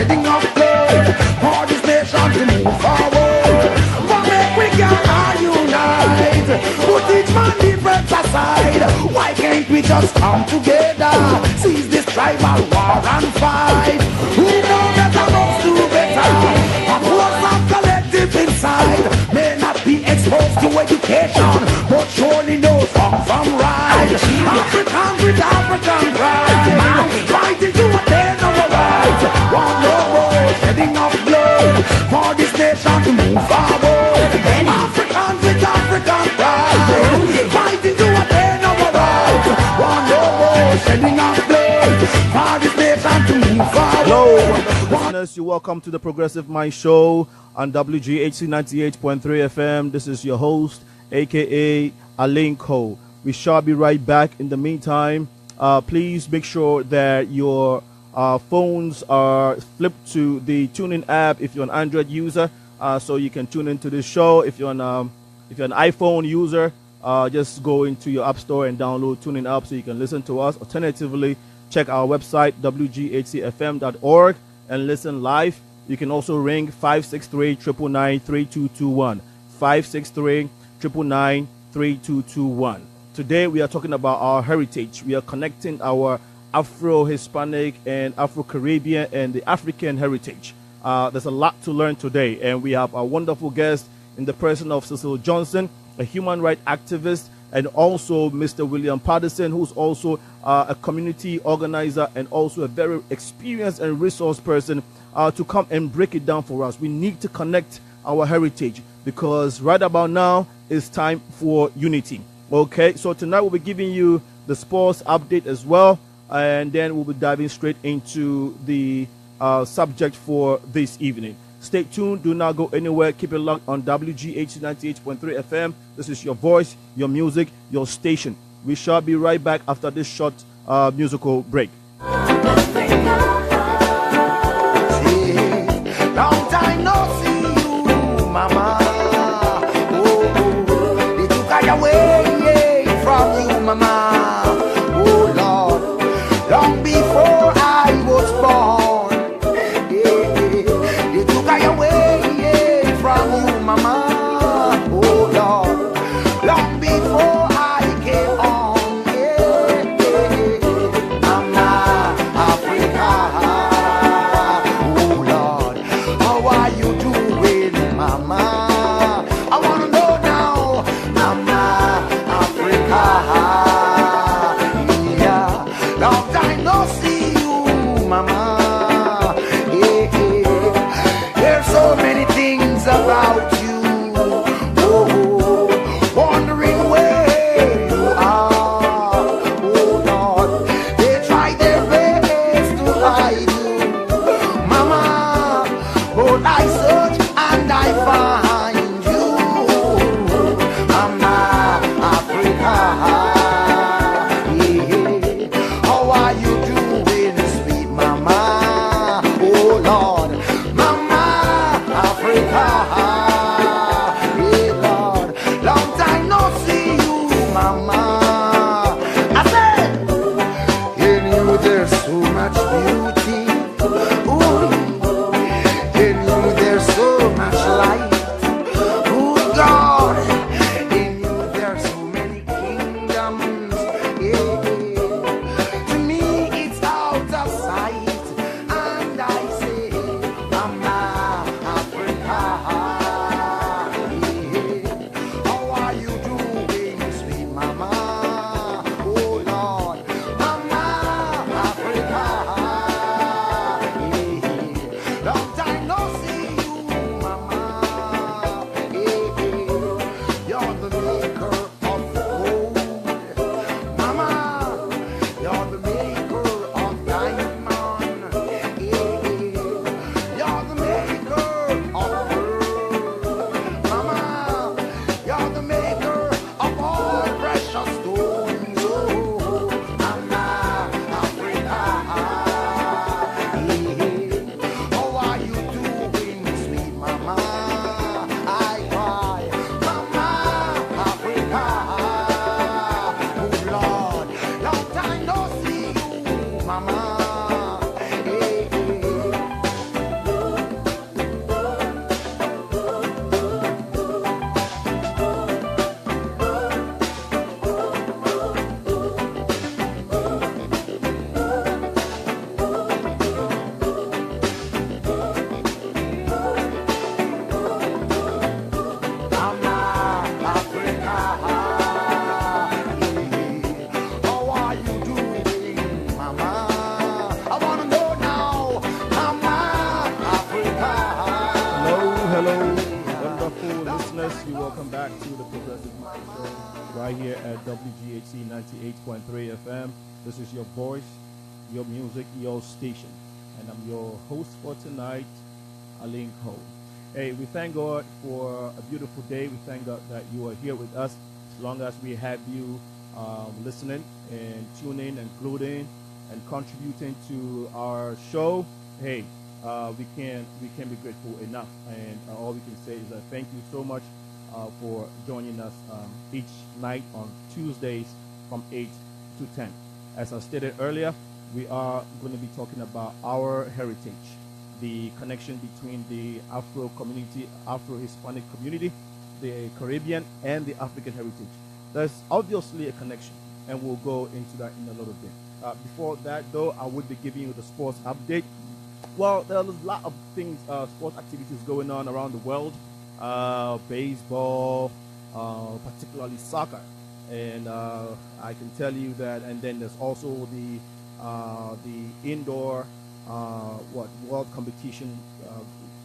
Heading up close for this nation to move forward. But make we can unite. Put each man difference aside. Why can't we just come together? Seize this tribal war and fight. We know better must do better. A force of collective inside may not be exposed to education, but surely knows wrong from right. African with African pride, fighting to attain our rights. One more shedding of blood for this nation to move forward. African with African pride, fighting to attain our rights. One more shedding of blood for this nation to move forward. Hello, listeners. You're welcome to the Progressive Mind Show on WGHC 98.3 FM. This is your host, aka Alinko. We shall be right back. In the meantime, please make sure that your phones are flipped to the TuneIn app if you're an Android user, so you can tune into this show. If you're an iPhone user, just go into your app store and download TuneIn app so you can listen to us. Alternatively, check our website wghcfm.org and listen live. You can also ring 563-999-3221. 563-999-3221. Today we are talking about our heritage. We are connecting our Afro-Hispanic and Afro-Caribbean and the African heritage. There's a lot to learn today, and we have a wonderful guest in the person of Cecil Johnson, a human rights activist, and also Mr. William Patterson, who's also a community organizer and also a very experienced and resource person to come and break it down for us. We need to connect our heritage because right about now it's time for unity. Okay, so tonight we'll be giving you the sports update as well, and then we'll be diving straight into the subject for this evening. Stay tuned. Do not go anywhere. Keep it locked on WGH 98.3 FM. This is your voice, your music, your station. We shall be right back after this short musical break. Long time no see you, mama. They took I away from you, mama. Oh Lord, long before I was born, they took I away from you, mama. Oh Lord, long before I came on, Mama Africa. Oh Lord, how are you doing, mama? I wanna know now, Mama Africa. Yeah, long time no see you, mama. There's so many things about you. Oh, wondering where you are. Oh Lord, they try their best to hide you, mama. But I search and I find you, Mama Africa. Yeah. How are you doing, sweet mama? Oh Lord, Mama Africa. Yeah, Lord, long time no see you, mama. I said, in you there's so much beauty. Ooh, in you there's so much light. Oh God, in you there's so many kingdoms. Yeah. To me it's out of sight, and I say, back to the Progressive Mind Show right here at WGHC 98.3 FM. This is your voice, your music, your station. And I'm your host for tonight, Aline Cole. Hey, we thank God for a beautiful day. We thank God that you are here with us. As long as we have you listening and tuning and including and contributing to our show, hey, we can be grateful enough. And all we can say is that thank you so much for joining us each night on Tuesdays from 8 to 10. As I stated earlier, we are going to be talking about our heritage, the connection between the Afro community, Afro-Hispanic community, the Caribbean, and the African heritage. There's obviously a connection, and we'll go into that in a little bit. Before that, though, I would be giving you the sports update. Well, there's a lot of things, sports activities going on around the world. Baseball, particularly soccer. And I can tell you that, and then there's also the indoor world competition,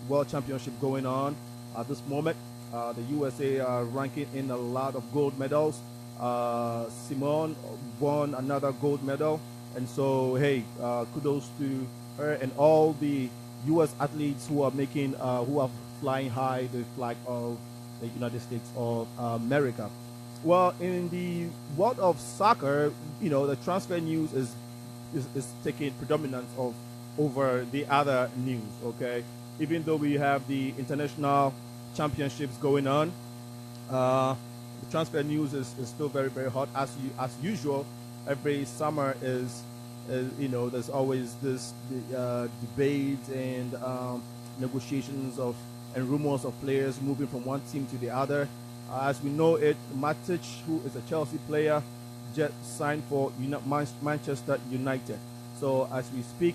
world championship going on at this moment. The USA are ranking in a lot of gold medals. Simone won another gold medal, and so hey, kudos to her and all the U.S. athletes who are making, who are flying high the flag of the United States of America. Well, in the world of soccer, the transfer news is taking predominance over the other news. Okay, even though we have the international championships going on, the transfer news is still very, very hot as usual. Every summer is there's always this debate and negotiations and rumors of players moving from one team to the other. As we know it, Matic, who is a Chelsea player, just signed for Manchester United. So as we speak,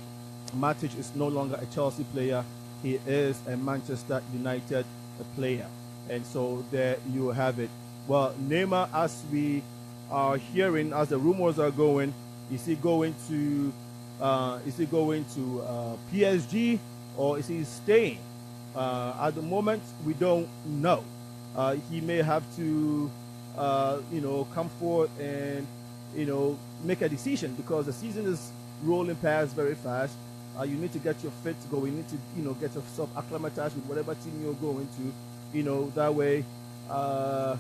Matic is no longer a Chelsea player. He is a Manchester United player. And so there you have it. Well, Neymar, as we are hearing, as the rumors are going, is he going to PSG, or is he staying? At the moment, we don't know. He may have to, come forward and, make a decision, because the season is rolling past very fast. You need to get your feet going. You need to, get yourself acclimatized with whatever team you're going to. That way, that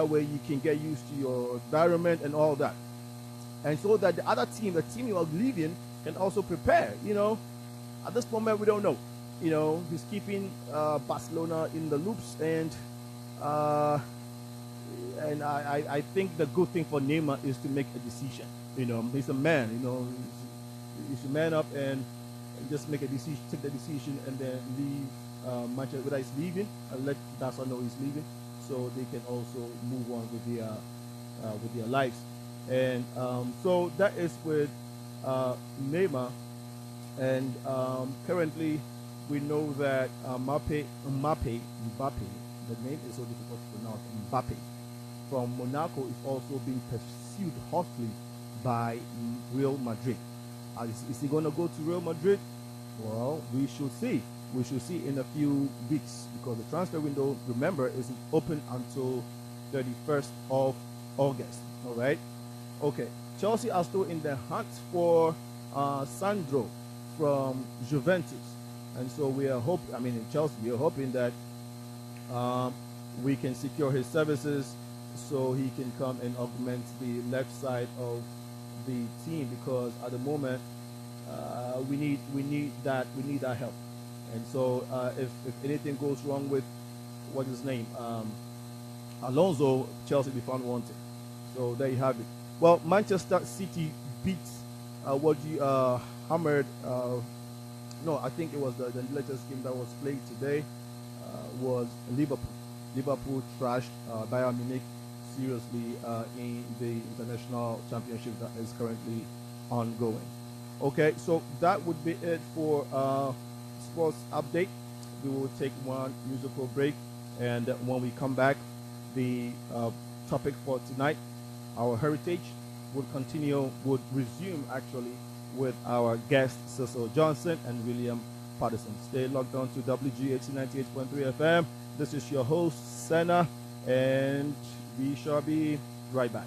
way you can get used to your environment and all that. And so that the other team, the team you are leaving, can also prepare. At this moment, we don't know. He's keeping Barcelona in the loops, and I think the good thing for Neymar is to make a decision. He's a man. He should man up and just make a decision, take the decision, and then leave Manchester. Whether he's leaving, and let Barca know he's leaving, so they can also move on with their lives. And so that is with Neymar, and currently we know that Mbappe, the name is so difficult to pronounce, Mbappe, from Monaco is also being pursued hotly by Real Madrid. Is he going to go to Real Madrid? Well, we should see. We should see in a few weeks, because the transfer window, remember, is open until 31st of August. All right? Okay. Chelsea are still in the hunt for Sandro from Juventus. And so we are in Chelsea, we are hoping that we can secure his services so he can come and augment the left side of the team, because at the moment we need that help. And so if anything goes wrong with what's his name, Alonso, Chelsea will be found wanted. So there you have it. Well, Manchester City beats hammered. No, I think it was the latest game that was played today was Liverpool. Liverpool trashed Bayern Munich seriously in the international championship that is currently ongoing. Okay, so that would be it for sports update. We will take one musical break, and when we come back, the topic for tonight, our heritage, would resume actually with our guests Cecil Johnson and William Patterson. Stay logged on to WGHC 98.3 FM. This is your host, Senna, and we shall be right back.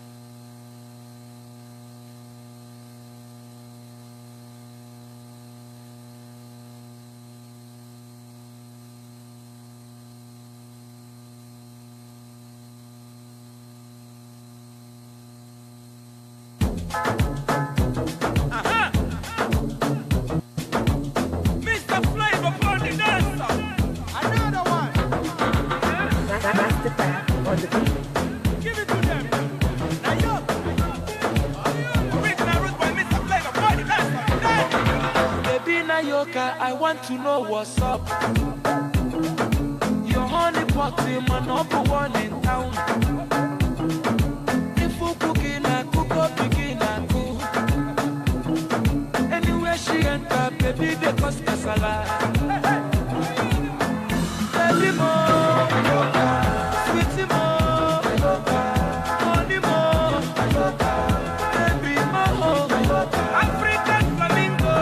I want to know what's up. Your honey pot is my number one in town. If you cooking, I cook up, begin I cook. Anywhere she enter, baby, they cause casala. Baby mo, sweetie mo, honey mo, baby mo, African flamingo.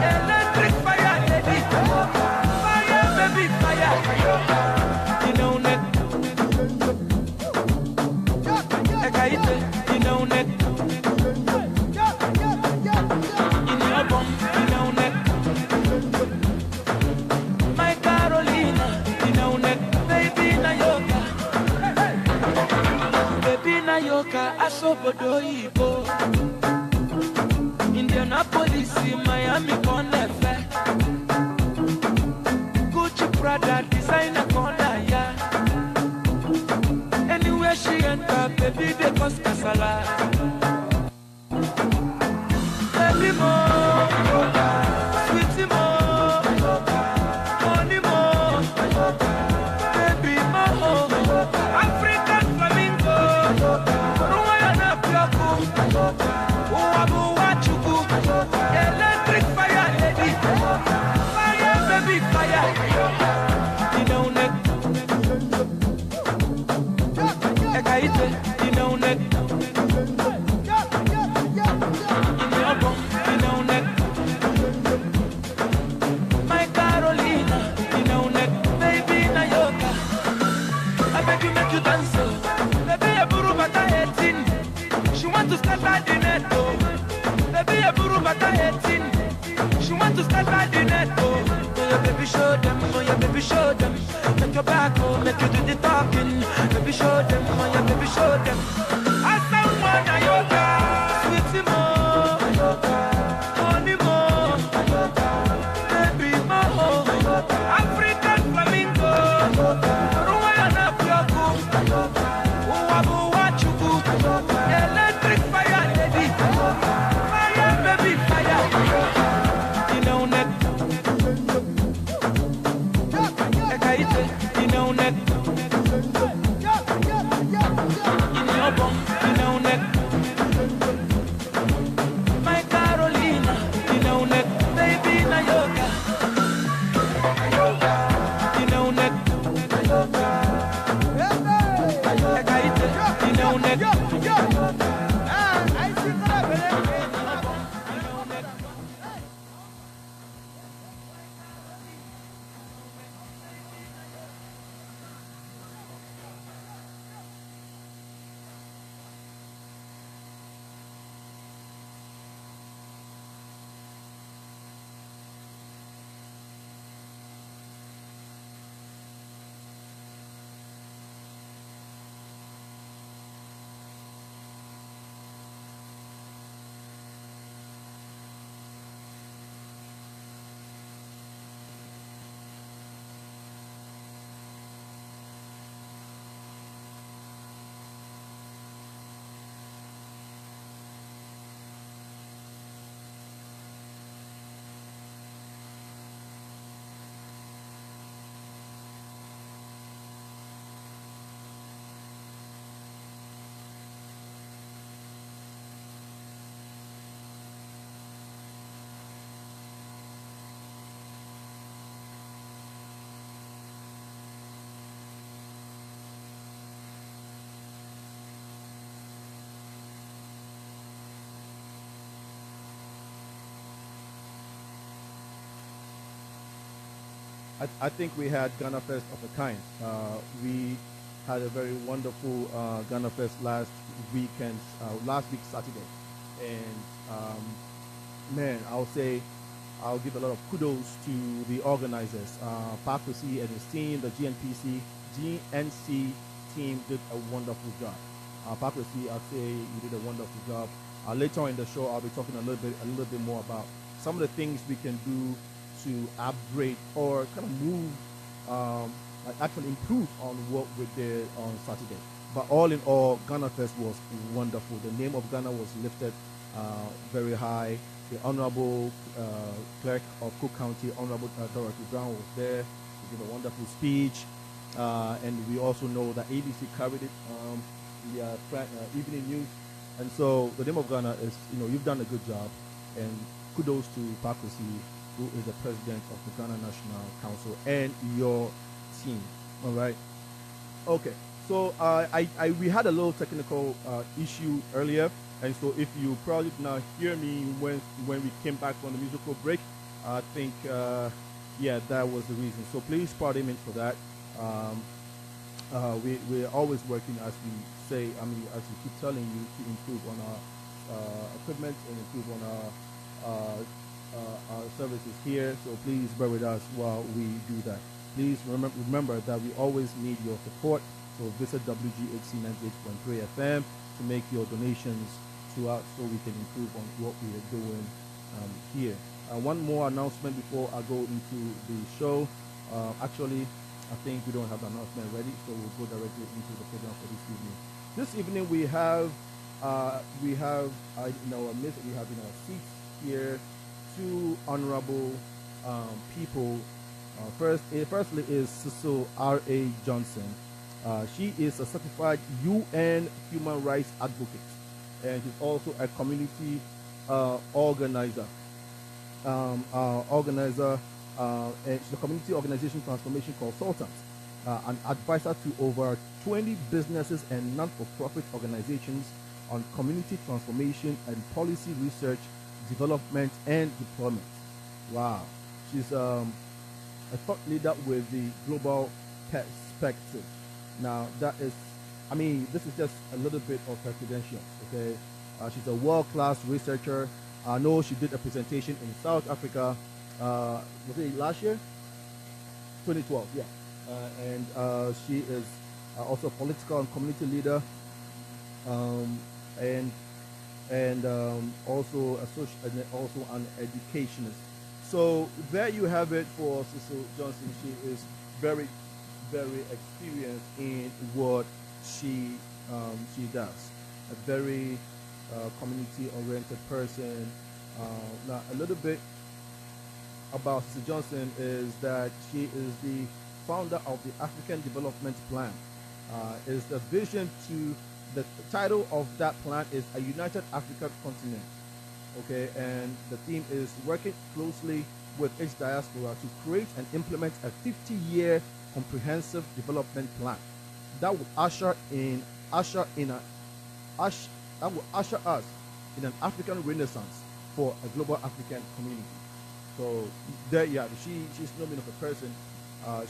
Electric fire, lady. Fire, baby, fire. You know net. Ekaite, you know net. In your bomb, you know net. My Carolina, you know net. Baby Nayoka. Baby Nayoka, asobodo ibo. Indianapolis, Miami, Conefe. Gucci, Prada, designer, corner, yeah. Anywhere she enter, baby, they cause casala. Baby mo, sweetie mo, honey mo, baby mo, African flamingo, Ruana Piaku, Uabu Wachuku, electric fire, lady, fire, baby, fire, you know net, Ekaite, you know net, in your bomb, you know net, my Carolina, you know net, baby Nayoka, I beg you make you dance, baby a buru bata 18, she want to start by the net, baby a buru bata 18, she want to start by the net, oh yeah baby show them, oh yeah baby show them, make your back home, make you do the talking, baby show them, oh yeah baby show them, I sound one Nayoka, sweetie mo, honey mo, baby mo, African flamingo, Ruana Piaku, Uabu Wachuku, electric fire lady, fire baby fire, you know net, Ekaite, you know net, in your bomb, you know I think we had Ghana Fest of a kind. We had a very wonderful Ghana Fest last week Saturday, and man, I'll give a lot of kudos to the organizers. Pakusi and his team, the GNC team did a wonderful job. Pakusi, I'll say you did a wonderful job. Later on in the show, I'll be talking a little bit more about some of the things we can do to upgrade or kind of move, like actually improve on what we did on Saturday. But all in all, Ghana Fest was wonderful. The name of Ghana was lifted very high. The Honorable Clerk of Cook County, Honorable Dorothy Brown, was there. He did a wonderful speech. And we also know that ABC carried it, the evening news. And so the name of Ghana is, you've done a good job. And kudos to Pakusi, who is the president of the Ghana National Council, and your team. All right. Okay. So we had a little technical issue earlier, and so if you probably did not hear me when we came back from the musical break, I think that was the reason. So please pardon me for that. We're always working, as we say. As we keep telling you, to improve on our equipment and improve on our services here. So please bear with us while we do that. Please remember that we always need your support. So visit WGHC 98.3 FM to make your donations to us so we can improve on what we are doing here. One more announcement before I go into the show. Actually, I think we don't have the announcement ready, so we'll go directly into the program for this evening. This evening we have in our midst, we have in our seats here two honorable people. Firstly is Cecil R.A. Johnson. She is a certified UN human rights advocate, and she's also a community organizer. And she's a community organization transformation consultant, an advisor to over 20 businesses and non-for-profit organizations on community transformation and policy research, development, and deployment. Wow. She's a thought leader with the global perspective. Now, this is just a little bit of her credentials, okay? She's a world-class researcher. I know she did a presentation in South Africa, was it last year? 2012, yeah. And she is also a political and community leader, and also an educationist. So there you have it for Cecil Johnson. She is very, very experienced in what she does. A very community-oriented person. Now, a little bit about Cecil Johnson is that she is the founder of the African Development Plan. Is the vision to the title of that plan is A United African Continent. Okay, and the theme is working closely with its diaspora to create and implement a 50-year comprehensive development plan that will usher us in an African renaissance for a global African community. So there, she's no mean of a person.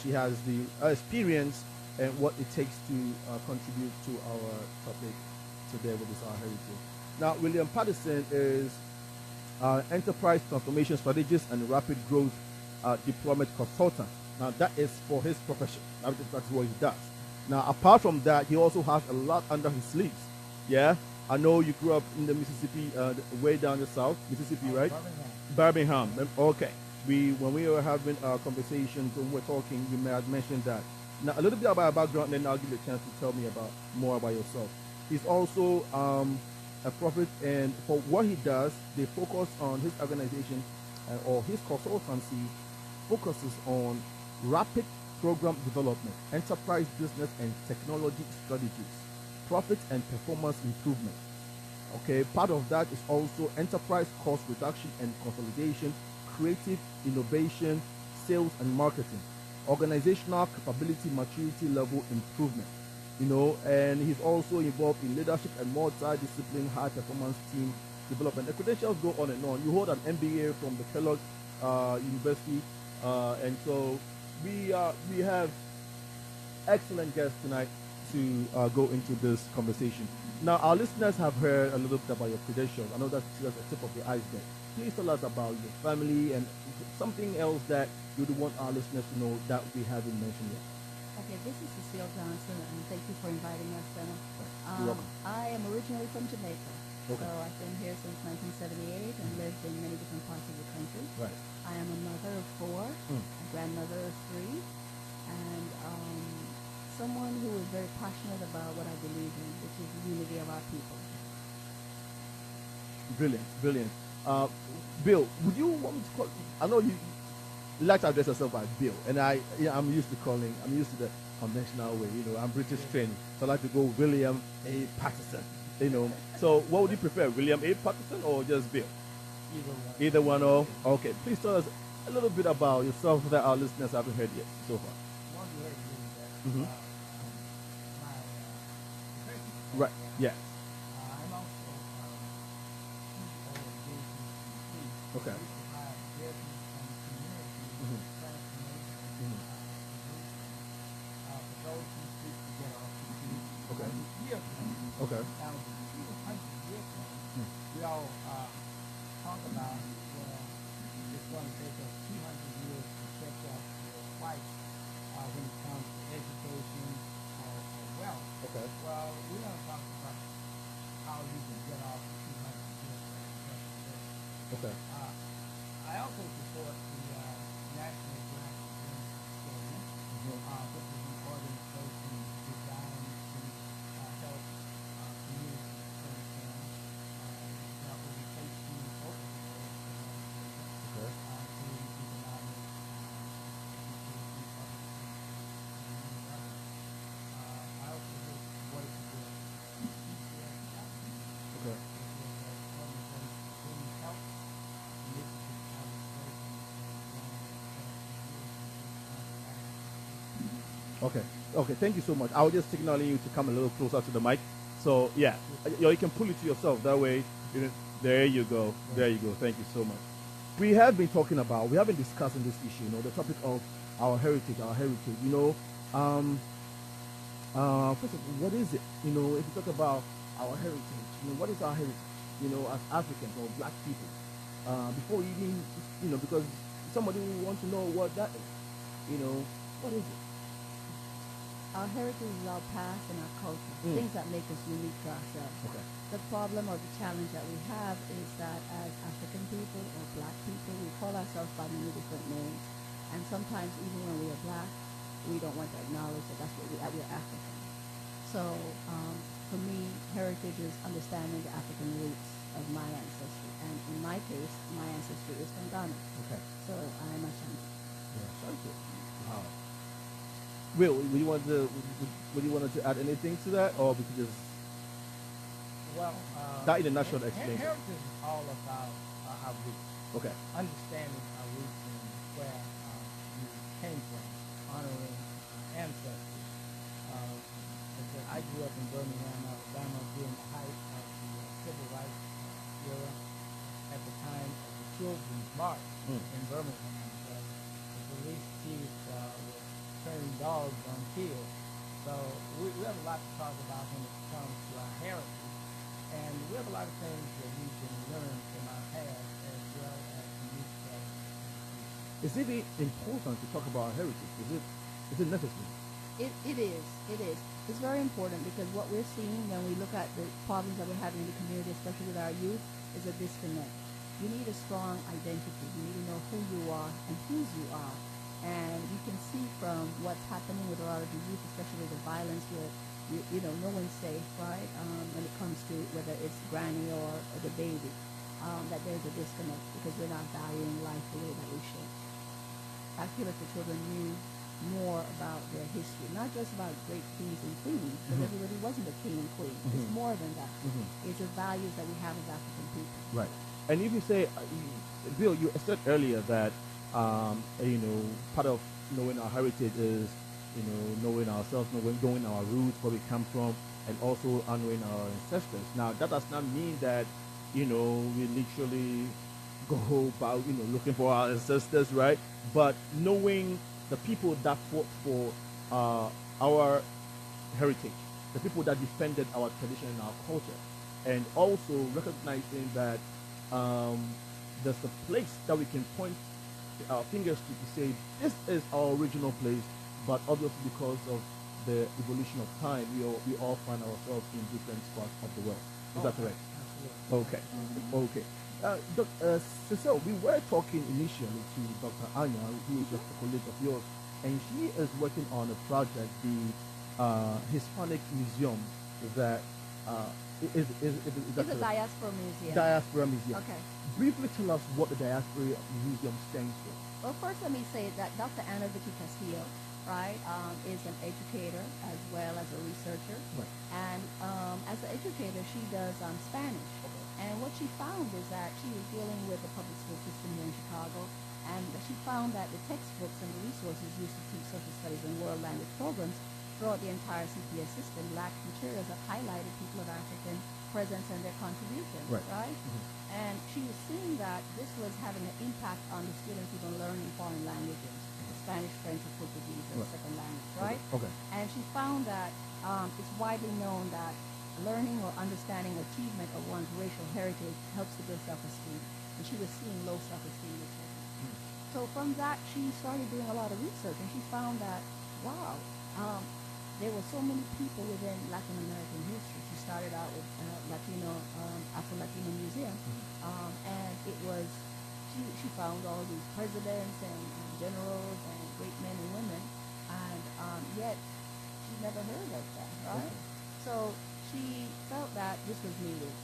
She has the experience and what it takes to contribute to our topic today, which is our heritage. Now, William Patterson is enterprise transformation strategist and rapid growth deployment consultant. Now, that is for his profession. That's what he does. Now, apart from that, he also has a lot under his sleeves. Yeah, I know you grew up in the Mississippi, way down the south, Mississippi, right? Birmingham. Okay. When we were having conversations, when we were talking, you may have mentioned that. Now, a little bit about your background, then I'll give you a chance to tell me more about yourself. He's also a prophet, and for what he does, they focus on his organization or his consultancy focuses on rapid program development, enterprise business and technology strategies, profit and performance improvement. Okay, part of that is also enterprise cost reduction and consolidation, creative innovation, sales and marketing, organizational capability maturity level improvement. And he's also involved in leadership and multidisciplinary high performance team development. The credentials go on and on. You hold an MBA from the Kellogg University, and so we have excellent guests tonight to go into this conversation. Now, our listeners have heard a little bit about your credentials. I know that's just the tip of the iceberg. Please tell us about your family and something else that you would want our listeners to know that we haven't mentioned yet. Okay, this is Cecile Johnson, and thank you for inviting us, Senna. You're welcome. I am originally from Jamaica, Okay. so I've been here since 1978 and lived in many different parts of the country. Right. I am a mother of four, Mm. a grandmother of three, and someone who is very passionate about what I believe in, which is the unity of our people. Brilliant, brilliant. Bill, would you want me to call? I know you like to address yourself as Bill, and I'm used to the conventional way. You know, I'm British trained, so I like to go William A. Patterson. You know, so what would you prefer, William A. Patterson or just Bill? Either one. Oh, okay. Please tell us a little bit about yourself that our listeners haven't heard yet so far. Mhm. Right. Yeah. I'm also CEO of JCCC. Okay. We provide business and community Mhm. transformation Mhm. for those who seek to get off the street. Okay. Years ago, Okay. now the 200 years ago, Mm. we all talk about, well, it's going to take us 200 years to catch up with whites when it comes to education or wealth. Okay. Well, we're going to talk about how you can get off the 200 years of Okay. I also support the National Black Identity Program, which is an organization designed to help communities understand how we take students over the world Okay. through economic, education, public safety, and many others. I also work with PCS Okay. Okay. Okay. Thank you so much. I was just signaling you to come a little closer to the mic. So yeah, you can pull it to yourself. That way, there you go. There you go. Thank you so much. We have been talking about. We have been discussing this issue. You know, the topic of our heritage. Our heritage. You know, first of all, what is it? You know, if you talk about our heritage, you know, what is our heritage? You know, as Africans or Black people. Before you even, you know, because somebody will want to know what that is. You know, what is it? Our heritage is our past and our culture, things that make us unique to ourselves. Okay. The problem or the challenge that we have is that as African people or Black people, we call ourselves by many different names. And sometimes even when we are Black, we don't want to acknowledge that we're African. So for me, heritage is understanding the African roots of my ancestry. And in my case, my ancestry is from Ghana. Okay. So I am Ashanti. Yeah, Ashanti. Wow. Will, would you want to add anything to that, or we could just Well, that in a nutshell explains it? heritage is all about our roots. Okay. Understanding our roots and where you came from, honoring ancestors. I grew up in Birmingham, Alabama during the height of the civil rights era. At the time of the Children's March in Birmingham, the police chief was turning dogs on kids. So we have a lot to talk about when it comes to our heritage. And we have a lot of things that we can learn from our past as well as unique stuff. Is it important to talk about our heritage? Is it necessary? It is. It's very important because what we're seeing when we look at the problems that we're having in the community, especially with our youth, is a disconnect. You need a strong identity. You need to know who you are and whose you are. And you can see from what's happening with a lot of the youth, especially the violence where, you know, no one's safe, right? When it comes to whether it's granny or the baby, that there's a disconnect because we're not valuing life the way that we should. I feel like the children knew more about their history, not just about great kings and queens, because everybody wasn't a king and queen. It's more than that. It's the values that we have as African people. Right. And if you say, Bill, you said earlier that you know, part of knowing our heritage is, you know, knowing ourselves, knowing our roots, where we come from, and also honoring our ancestors. Now, that does not mean that, you know, we literally go about, you know, looking for our ancestors, right? But knowing the people that fought for our heritage, the people that defended our tradition and our culture, and also recognizing that there's a place that we can point our fingers to say this is our original place, but obviously because of the evolution of time, we all find ourselves in different spots of the world. Is that correct? Absolutely. Okay. Okay. Cecile, we were talking initially to Dr. Anya, who is just a colleague of yours, and she is working on a project, the Hispanic Museum, that is that It's a correct? diaspora museum. Diaspora Museum. Okay. Briefly tell us what the Diaspora Museum stands for. Well, first let me say that Dr. Ana Vicky Castillo, right, is an educator as well as a researcher. Right. And as an educator, she does Spanish. Okay. And what she found is that she was dealing with the public school system here in Chicago, and she found that the textbooks and the resources used to teach social studies and world language programs throughout the entire CPS system lacked materials that highlighted people of African presence and their contributions, right? And she was seeing that this was having an impact on the students even learning foreign languages, Spanish, French, or Portuguese as a second language, right? Okay. And she found that it's widely known that learning or understanding achievement of one's racial heritage helps to build self-esteem. And she was seeing low self-esteem in children. So from that, she started doing a lot of research, and she found that, wow, there were so many people within Latin American history. She started out with Afro-Latino Museum, and it was, she found all these presidents and generals and great men and women, and yet she never heard of them, right? So she felt that this was needed.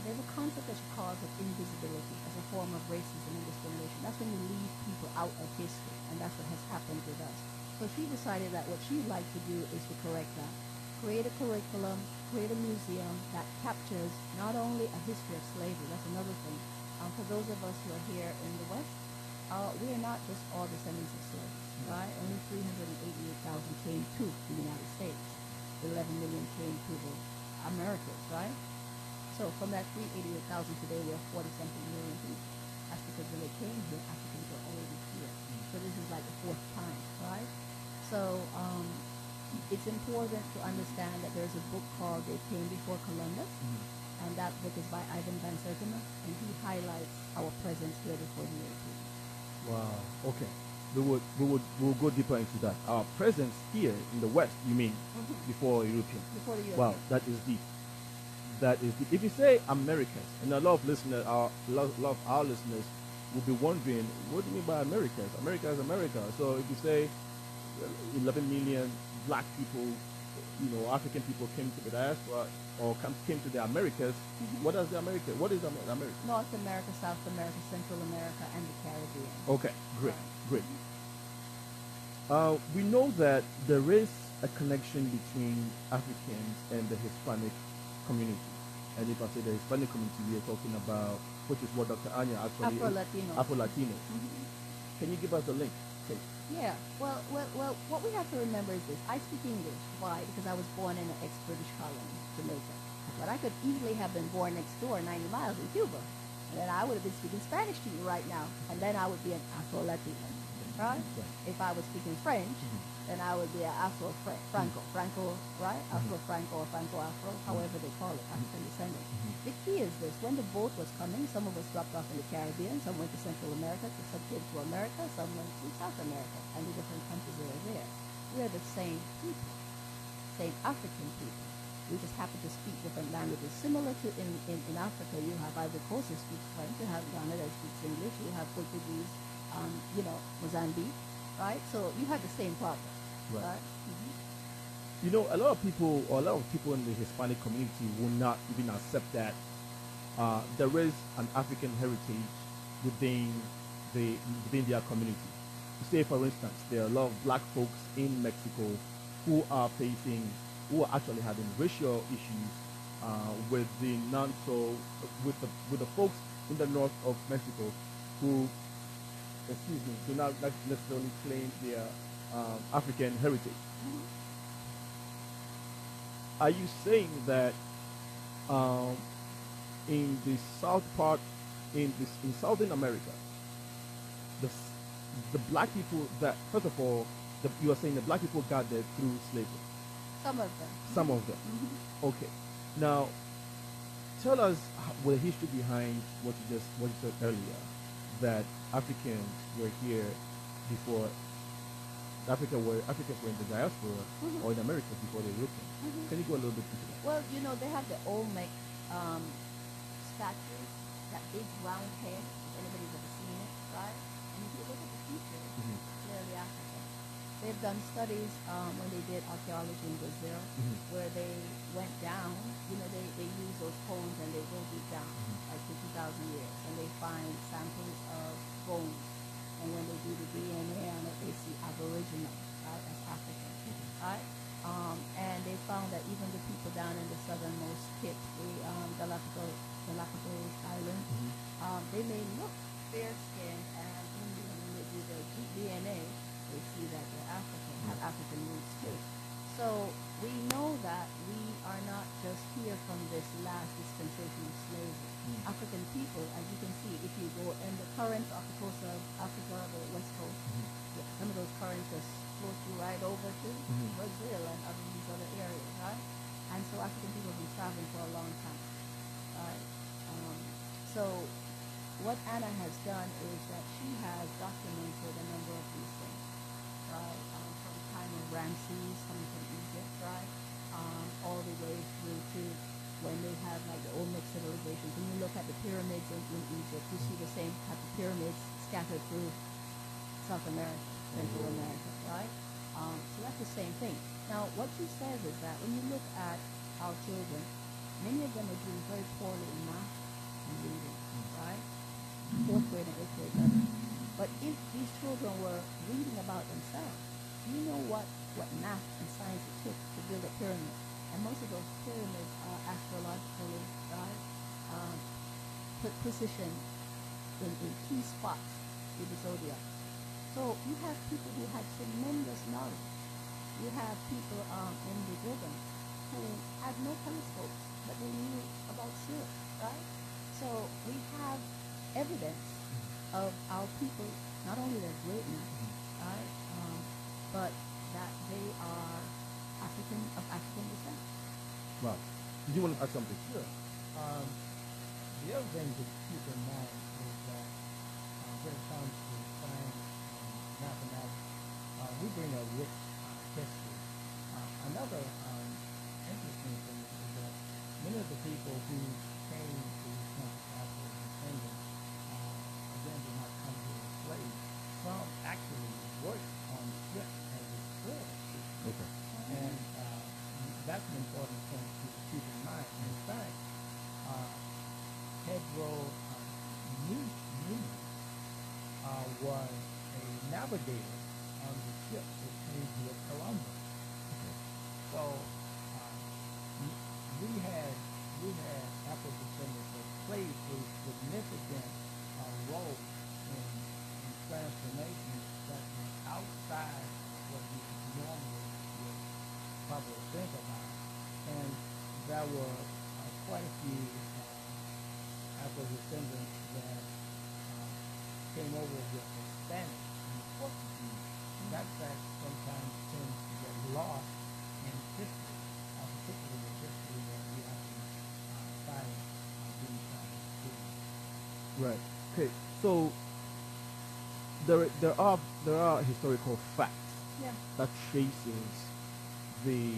There's a concept that she calls of invisibility as a form of racism and discrimination. That's when you leave people out of history, and that's what has happened with us. So she decided that what she'd like to do is to correct that. Create a curriculum, create a museum that captures not only a history of slavery, that's another thing. For those of us who are here in the West, we are not just all descendants of slaves, right? Only 388,000 came to the United States. 11 million came to the Americas, right? So from that 388,000 today, we are 40-something million people. That's because when they came here, Africans were already here. So this is like the fourth time, right? So it's important to understand that there's a book called They Came Before Columbus, and that book is by Ivan Van Sertima, and he highlights our presence here before the Europeans. Wow. Okay. We'll go deeper into that. Our presence here in the West, you mean, before Europeans? Before the Europeans. Wow, that is deep. That is deep. If you say Americas, and a lot of listeners, a lot of our listeners will be wondering, what do you mean by Americas? America is America. So if you say 11 million black people, African people came to the diaspora or came to the Americas, what is the America? What is America? North America, South America, Central America, and the Caribbean. Okay, great. We know that there is a connection between Africans and the Hispanic community. And if I say the Hispanic community, we are talking about, which is what Dr. Anya actually Afro-Latino. Afro-Latinos. Can you give us a link, please? Yeah. Well, what we have to remember is this. I speak English. Why? Because I was born in an ex-British colony, Jamaica. But I could easily have been born next door, 90 miles in Cuba. And then I would have been speaking Spanish to you right now. And then I would be an Afro-Latino, right? If I was speaking French, then I would be an Franco, right? Afro-Franco or Franco-Afro, however they call it, African descendant. The key is this. When the boat was coming, some of us dropped off in the Caribbean, some went to Central America, some came to America, some went to South America, and the different countries that are there. We are the same people, same African people. We just happen to speak different languages. Similar to in Africa, you have Ivory Coast that speaks French, you have Ghana that speaks English, you have Portuguese, Mozambique, right? So you have the same problem, right? A lot of people in the Hispanic community will not even accept that there is an African heritage within their community. Say, for instance, there are a lot of black folks in Mexico who are actually having racial issues with the folks in the north of Mexico who, do not necessarily claim their African heritage. Are you saying that in the south part, in Southern America, the black people that, first of all, you are saying the black people got there through slavery. Some of them. Some of them. Okay. Now, tell us the history behind what you said earlier, that Africans were here before Africans were in the diaspora or in America before the Europeans. Can you go a little bit into that? Well, they have the Olmec statues, that big round head, if anybody's ever seen it, right? And if you look at the features, clearly African. They've done studies when they did archaeology in Brazil, where they went down, they use those cones and they go deep down, like 50,000 years, and they find samples of bones. And when they do the DNA on it, they see Aboriginal, right, as African, right? And they found that even the people down in the southernmost tip, the Galapagos Islands, they may look fair-skinned, and when they do their DNA, they see that they're African, have African roots too. So we know that we are not just here from this last dispensation of slavery. African people, as you can see, if you go in the currents off the coast of Africa, the west coast, some of those currents just flow through right over to Brazil and other these other areas, right? And so African people have been traveling for a long time, right? So what Anna has done is that she has documented a number of these things, right? From the time of Ramses coming from Egypt, right? All the way through to when they have like the Olmec civilizations. When you look at the pyramids in Egypt, you see the same type of pyramids scattered through South America, Central America, right? So that's the same thing. Now, what she says is that when you look at our children, many of them are doing very poorly in math and reading, right? Fourth grade and eighth grade level. But if these children were reading about themselves, you know what math and science it took to build a pyramid. And most of those pyramids are astrologically, right, positioned in key spots in the zodiac. So you have people who had tremendous knowledge. You have people in the wilderness who had no telescopes, but they knew about syrup, right? So we have evidence of our people, not only their greatness, right, but that they are of African descent. Wow. Did you want to add something? Sure. The other thing to keep in mind is that when it comes to science and mathematics, we bring a rich history. Another interesting thing is that many of the people who came to this country after independence, again, did not come here as slaves. Some actually worked on ships as explorers. Okay. And that's an important thing to keep in mind. In fact, Pedro Nunes was a navigator on the ship that came with Columbus. So we had Afro descendants that played a significant role in transformations that was outside what we normally would probably think about. And there were quite a few Afro-descendants that came over with the Spanish and the Portuguese. That fact sometimes tends to get lost in history, particularly the history that we actually find these students. Right. Okay. So there are historical facts that traces the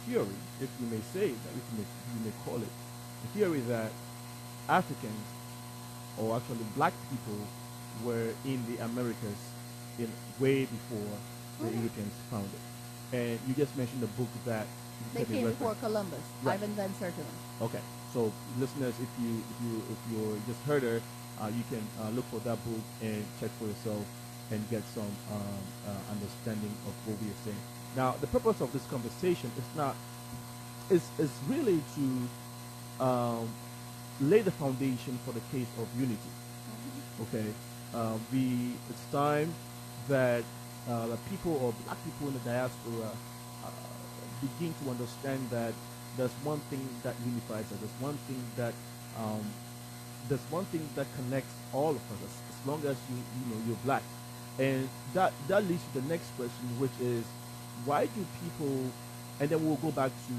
theory, if you may say that, if you may call it, the theory that Africans, or actually black people, were in the Americas in way before the Europeans found it. And you just mentioned the book that they came before Columbus, right. Ivan Van Sertima. Okay, so listeners, if you just heard her, you can look for that book and check for yourself and get some understanding of what we are saying. Now, the purpose of this conversation is really to lay the foundation for the case of unity. Okay, it's time that the people or black people in the diaspora begin to understand that there's one thing that unifies us. There's one thing that connects all of us. It's long as you're black. And that leads to the next question, which is, why do people? And then we'll go back to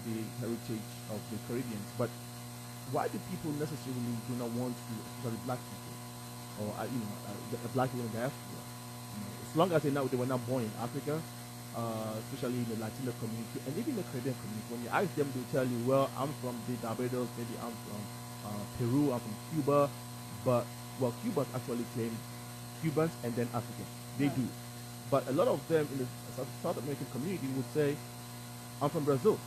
the heritage of the Caribbeans. But why do people necessarily do not want to, especially black people, or the black people in the diaspora? As long as they were not born in Africa, especially in the Latino community and even the Caribbean community. When you ask them, they'll tell you, well, I'm from the Barbados, maybe I'm from Peru, I'm from Cuba. But, well, Cubans actually claim Cubans and then Africans. They do. But a lot of them in the South American community would say, I'm from Brazil,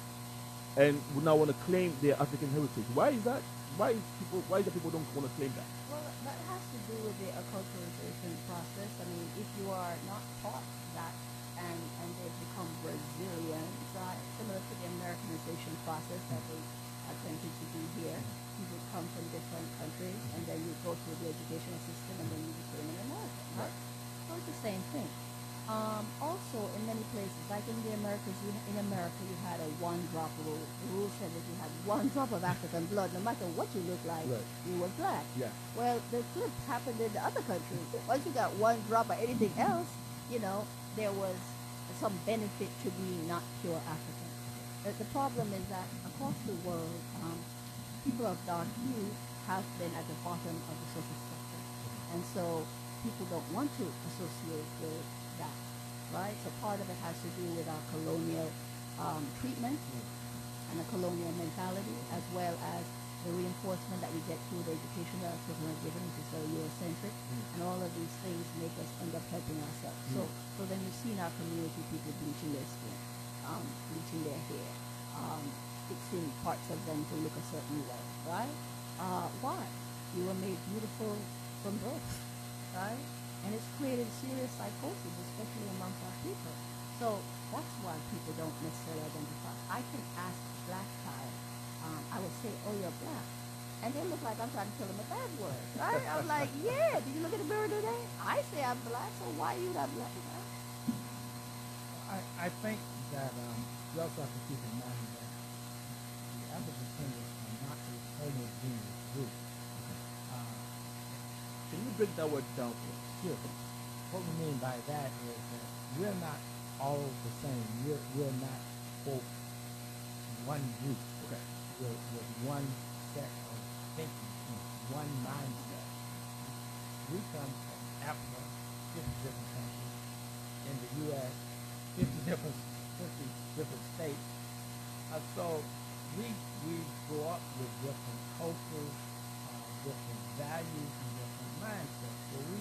and would now want to claim their African heritage. Why is that? Why is it people don't want to claim that? Well, that has to do with the acculturation process. I mean, if you are not taught that and they've become Brazilians, similar to the Americanization process that they attempted to do here. People come from different countries, and then you go through the educational system, and then you become an American, right? So it's the same thing. Also, in many places, like in the Americas, in America, you had a one-drop rule. The rule said that you had one drop of African blood, no matter what you look like, you were black. Yeah. Well, the flip happened in the other countries. Once you got one drop of anything else, there was some benefit to being not pure African. The problem is that across the world, people of dark hue have been at the bottom of the social structure. And so people don't want to associate with that, right? So part of it has to do with our colonial treatment and a colonial mentality, as well as the reinforcement that we get through the education that our children are given, which is very Eurocentric. And all of these things make us end up helping ourselves. So then you see in our community people bleaching their skin, bleaching their hair, fixing parts of them to look a certain way, right? Why? You were made beautiful from birth, right? And it's created serious psychosis, especially amongst our people. So that's why people don't necessarily identify. I can ask a black child, I will say, oh, you're black. And they look like I'm trying to tell them a bad word, right? I'm like, yeah, did you look at the mirror today? I say I'm black, so why are you not black? I think that you also have to keep in mind that the African descendants are not a homogeneous group. Can you break that word down for us? Sure. What we mean by that is that we're not all the same. We're not, quote, one group. Okay. With one set of thinking, one mindset. We come from Africa, 50 different countries. In the U.S., 50 different states. So we grow up with different cultures, different values, and different mindsets. So we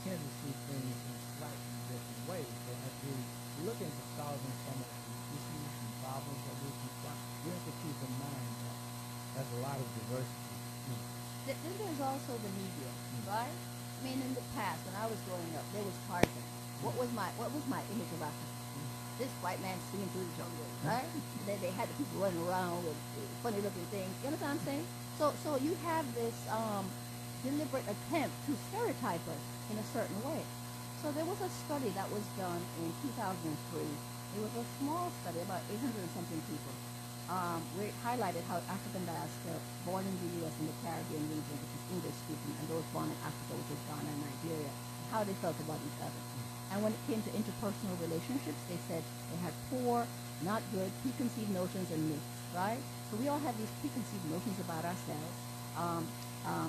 tend to see things in slightly different ways. So as we look into solving some of the issues and problems that we confront, we have to keep in mind that there's a lot of diversity. Then there's also the media, right? I mean, in the past, when I was growing up, there was Tarzan. What was my image of Africa? This white man swinging through the jungle, right? And then they had the people running around with funny looking things. You understand what I'm saying? So you have this deliberate attempt to stereotype us in a certain way. So there was a study that was done in 2003. It was a small study, about 800 and something people, where it highlighted how African diaspora born in the U.S. and the Caribbean region, which is English speaking, and those born in Africa, which is Ghana and Nigeria, how they felt about each other. And when it came to interpersonal relationships, they said they had poor, not good, preconceived notions and myths, right? So we all have these preconceived notions about ourselves.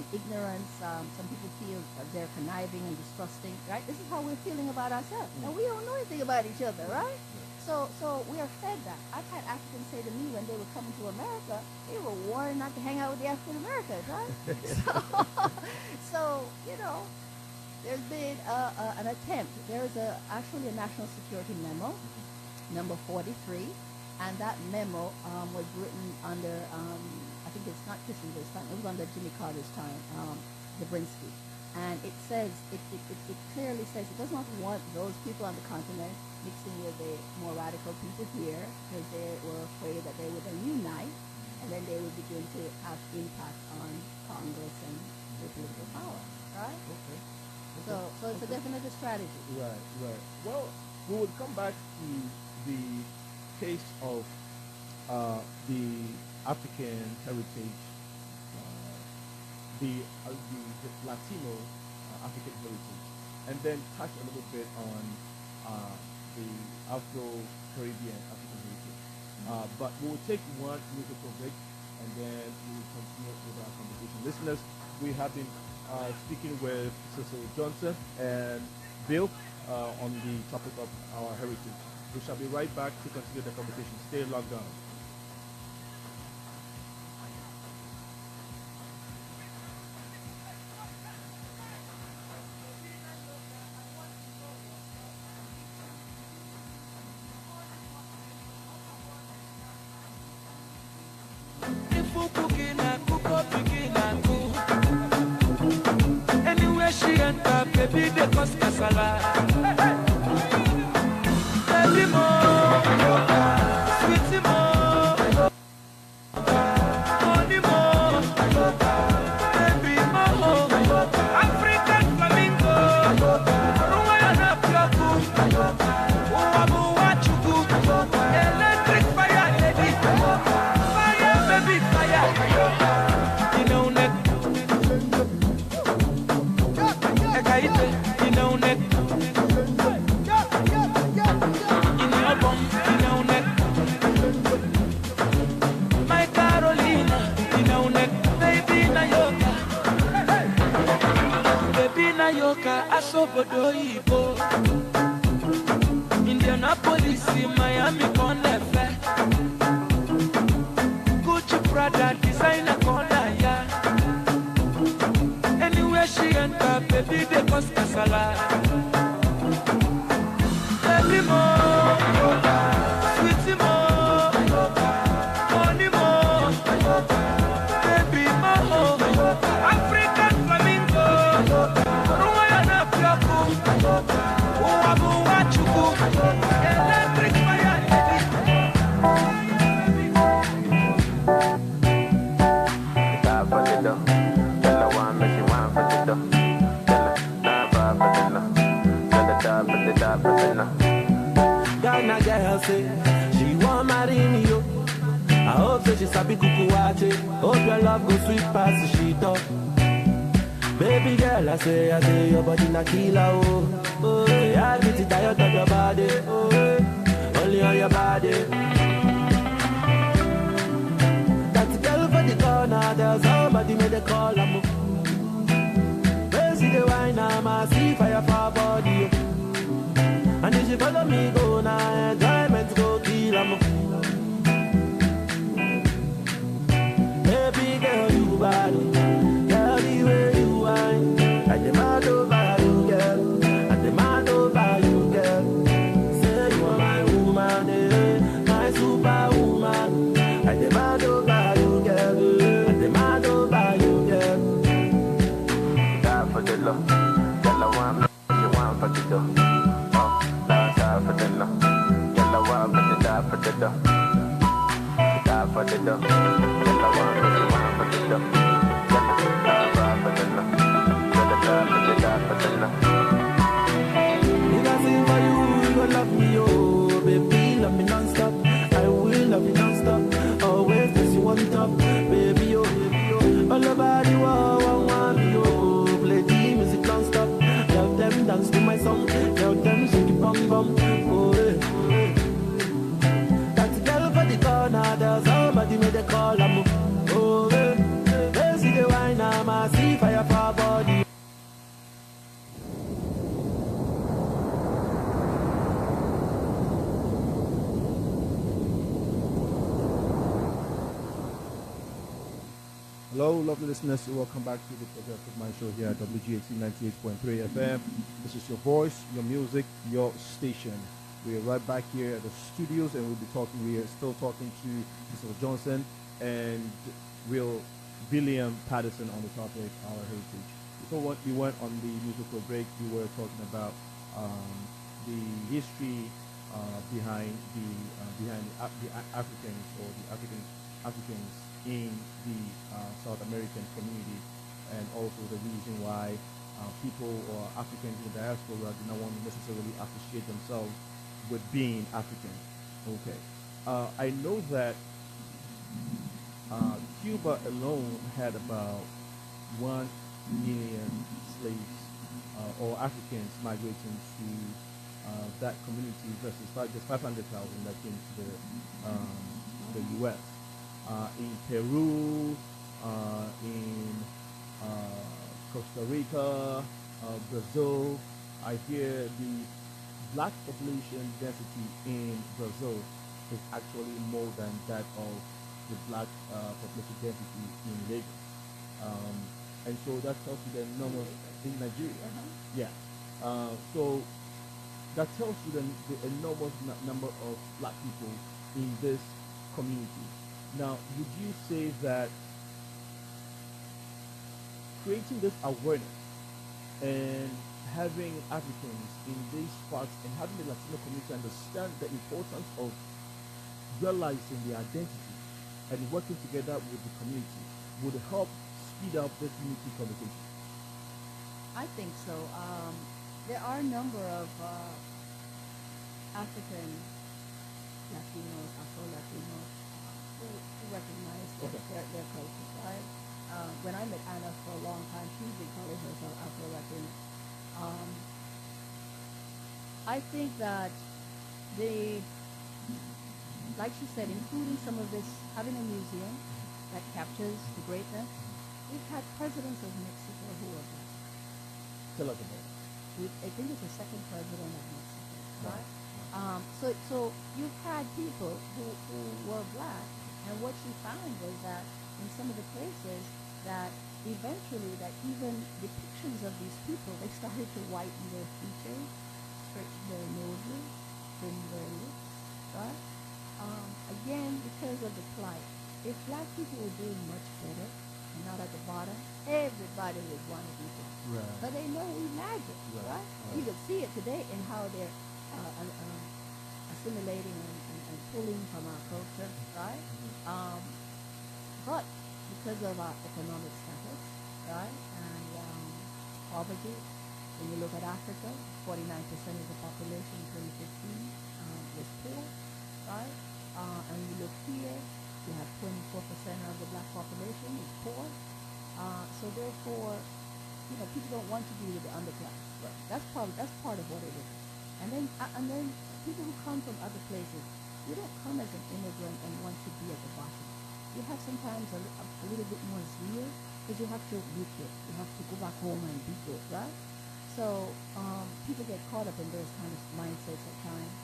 Ignorance, some people feel that they're conniving and distrusting, right? This is how we're feeling about ourselves. And we don't know anything about each other, right? So we are fed that. I've had Africans say to me when they were coming to America, they were warned not to hang out with the African Americans, right? so there's been an attempt. There is actually a national security memo, number 43, and that memo was written under, I think it's not Kissinger's time, it was under Jimmy Carter's time, Zabrinsky. And it says, it clearly says it does not want those people on the continent mixing with the more radical people here, because they were afraid that they would then unite, and then they would begin to have impact on Congress and the political power, right? Okay. So it's a definite strategy. Right. Well, we would come back to the case of the African heritage the Latino African heritage, and then touch a little bit on the Afro-Caribbean African heritage. But we'll take one musical break, and then we will continue with our conversation. Listeners, we have been speaking with Cecil Johnson and Bill on the topic of our heritage. We shall be right back to continue the conversation. Stay logged on. Anywhere she enter, baby, they cause casala. Baby mo, sweetie mo, honey mo, baby mo, African flamingo, Rwanda plaku, Uwabu wachuku, electric fire lady, fire baby fire, you know neck, ekaite, you know neck. My Carolina, baby na yoka, baby na yoka, asobodo ibo. Indianapolis, Miami, Conefe, Gucci, Prada, designer corner ya. Anywhere she enter, baby they cause casala. Baby mo, sweetie mo, honey mo, baby mo, African flamingo, Rwanda plaku, Uwabu wachuku, electric fire lady. Die for the dough. Tell her one, make you wine for the dough. Tell her, die for the dough. Tell her, die for the dough. Ghana girl say she want marry me yo. I hope so she sabi kuku wache. Hope your love go sweet past the sheet up. Baby girl, I say your body na killer oh. Oh, yeah, I get it tired of your body. Oh, only on your body. That girl for the corner, there's somebody made a call. I'm see the wine, I'm a see fire for body. And if you follow me, go now, enjoyment go kill 'em. Baby girl, you bad, girl, the way you whine. I demand over you, girl. I demand over you, girl. Say you are my woman, my superwoman. I demand over you, girl. I demand over you, girl. Die for the love. Tell her one, make you wine for the dough. For the love, yellow one, but the die for the dough. Die for the dough. Yellow one, but the wine for the dough. Yellow, die for the love. Yellow, die for the die for the love. If I sing for you, you gon' love me, oh baby, love me non-stop. I will love you non-stop. Always this you on top, baby, oh baby, oh. All about you, oh, I want me, oh. Play the music non-stop. Tell them dance to my song. Tell them shake it bum bum. Oh, eh, oh, eh. That girl for the corner, there's somebody made a call. I'm oh, eh. They see the wine, I'm a see fire for body. Hello, lovely listeners. Welcome back to the Progressive Mind Show here at WGAT 98.3 FM. This is your voice, your music, your station. We are right back here at the studios, and we are still talking to Mr. Johnson and Will William Patterson on the topic our heritage. Before we went on the musical break, we were talking about the history behind the Africans or the Africans in the South American community, and also the reason why people or Africans in the diaspora do not want to necessarily associate themselves with being African. Okay. I know that Cuba alone had about 1 million slaves or Africans migrating to that community versus just 500,000 that came to the U.S. In Peru, in Costa Rica, Brazil, I hear the black population density in Brazil is actually more than that of the black population density in Lagos. And so that tells you the number in Nigeria. Yeah. So that tells you the enormous number of black people in this community. Now, would you say that creating this awareness and having Africans in these parts and having the Latino community understand the importance of realizing their identity and working together with the community would help speed up this unity conversation? I think so. There are a number of African Latinos, Afro-Latinos, who recognize their culture, right? When I met Anna for a long time, she's been calling herself Afro-Latina. I think that like she said, including some of this, having a museum that captures the greatness. We've had presidents of Mexico who are black. Tell us about it. I think it's the second president of Mexico, right? So you've had people who were black, and what she found was that in some of the places that eventually that even depictions of these people, they started to whiten their features, straighten their noses, trim their lips, right? Again, because of the plight. If black people were doing much better and not at the bottom, everybody would want to be black. Right. But they know we magic, right? You could see it today in how they're assimilating and pulling from our culture, right? But because of our economic status, right, and poverty, when you look at Africa, 49% of the population in 2015 was poor, right? And you look here, you have 24% of the black population is poor. So therefore, people don't want to be with the underclass. Right. That's part of what it is. And then people who come from other places, you don't come as an immigrant and want to be at the bottom. You have sometimes a little bit more zeal because you have to make it. You have to go back home and be good, right? So people get caught up in those kind of mindsets at times.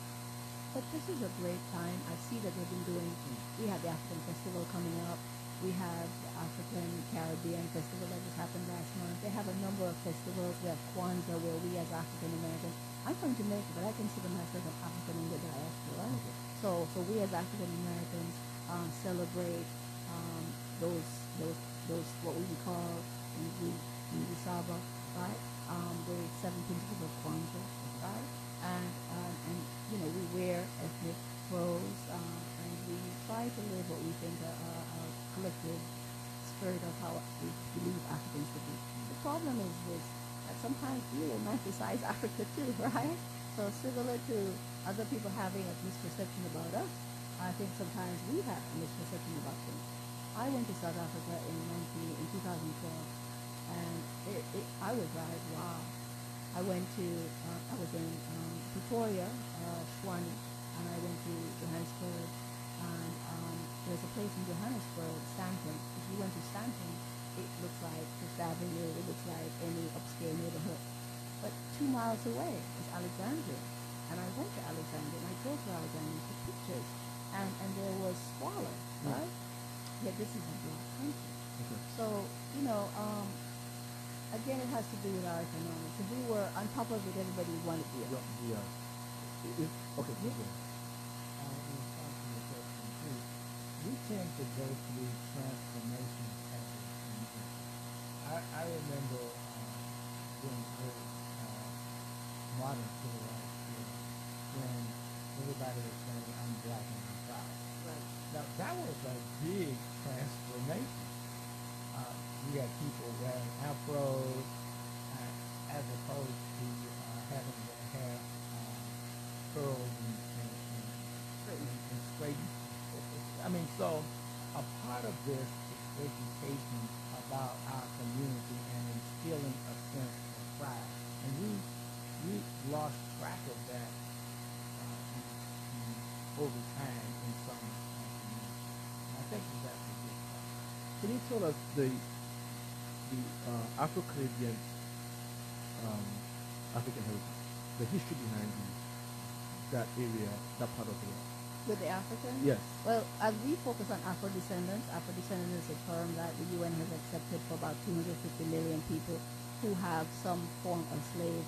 But this is a great time. I see that they've been doing, we have the African Festival coming up. We have the African Caribbean Festival that just happened last month. They have a number of festivals. We have Kwanzaa, where we as African Americans, I'm from Jamaica, but I consider myself an African in the diaspora. So we as African Americans celebrate those what we would call in Saba, right? The 7 principles of Kwanzaa, right? And we wear ethnic clothes, and we try to live what we think a collective spirit of how we believe Africans to be. The problem is this, that sometimes we romanticize Africa too, right? So similar to other people having a misperception about us, I think sometimes we have a misperception about things. I went to South Africa in 2012, and I was like, wow. I was in Pretoria, Tshwane, and I went to Johannesburg, and there's a place in Johannesburg, Sandton. If you went to Sandton, it looks like Fifth Avenue, it looks like any upscale neighborhood. But 2 miles away is Alexandria, and I went to Alexandria, and I drove to Alexandria, took pictures, and there was squalor, right? Yet this is a black country. Okay. So, again, it has to do with our economics. If we were on top of it, everybody would want to be it. Yeah. Okay. In response to your question, too, we tend to go through transformation as a community. I remember during early modern civil rights era when everybody was saying, I'm black and I'm proud. Right. Now, that was a big transformation. You got people wearing afros as opposed to having their hair curled and straightened. I mean, so a part of this is education about our community tell us the Afro-Caribbean African heritage, the history behind that area, that part of the world? With the Africans? Yes. Well, as we focus on Afro-descendants is a term that the UN has accepted for about 250 million people who have some form of slave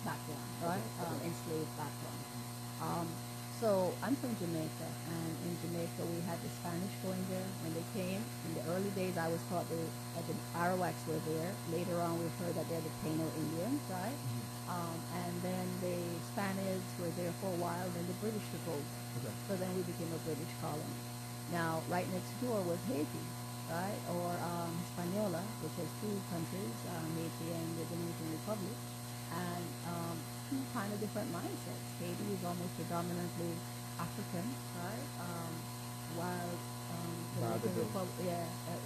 background, right? Enslaved background. So I'm from Jamaica, and in Jamaica we had the Spanish going there when they came. In the early days, I was taught that the Arawaks were there. Later on, we've heard that they're the Taino Indians, right? And then the Spaniards were there for a while. Then the British took over. Okay. So then we became a British colony. Now, right next door was Haiti, right? Or Hispaniola, which has two countries, Haiti and the Dominican Republic. And two kind of different mindsets. Haiti is almost predominantly African, right? While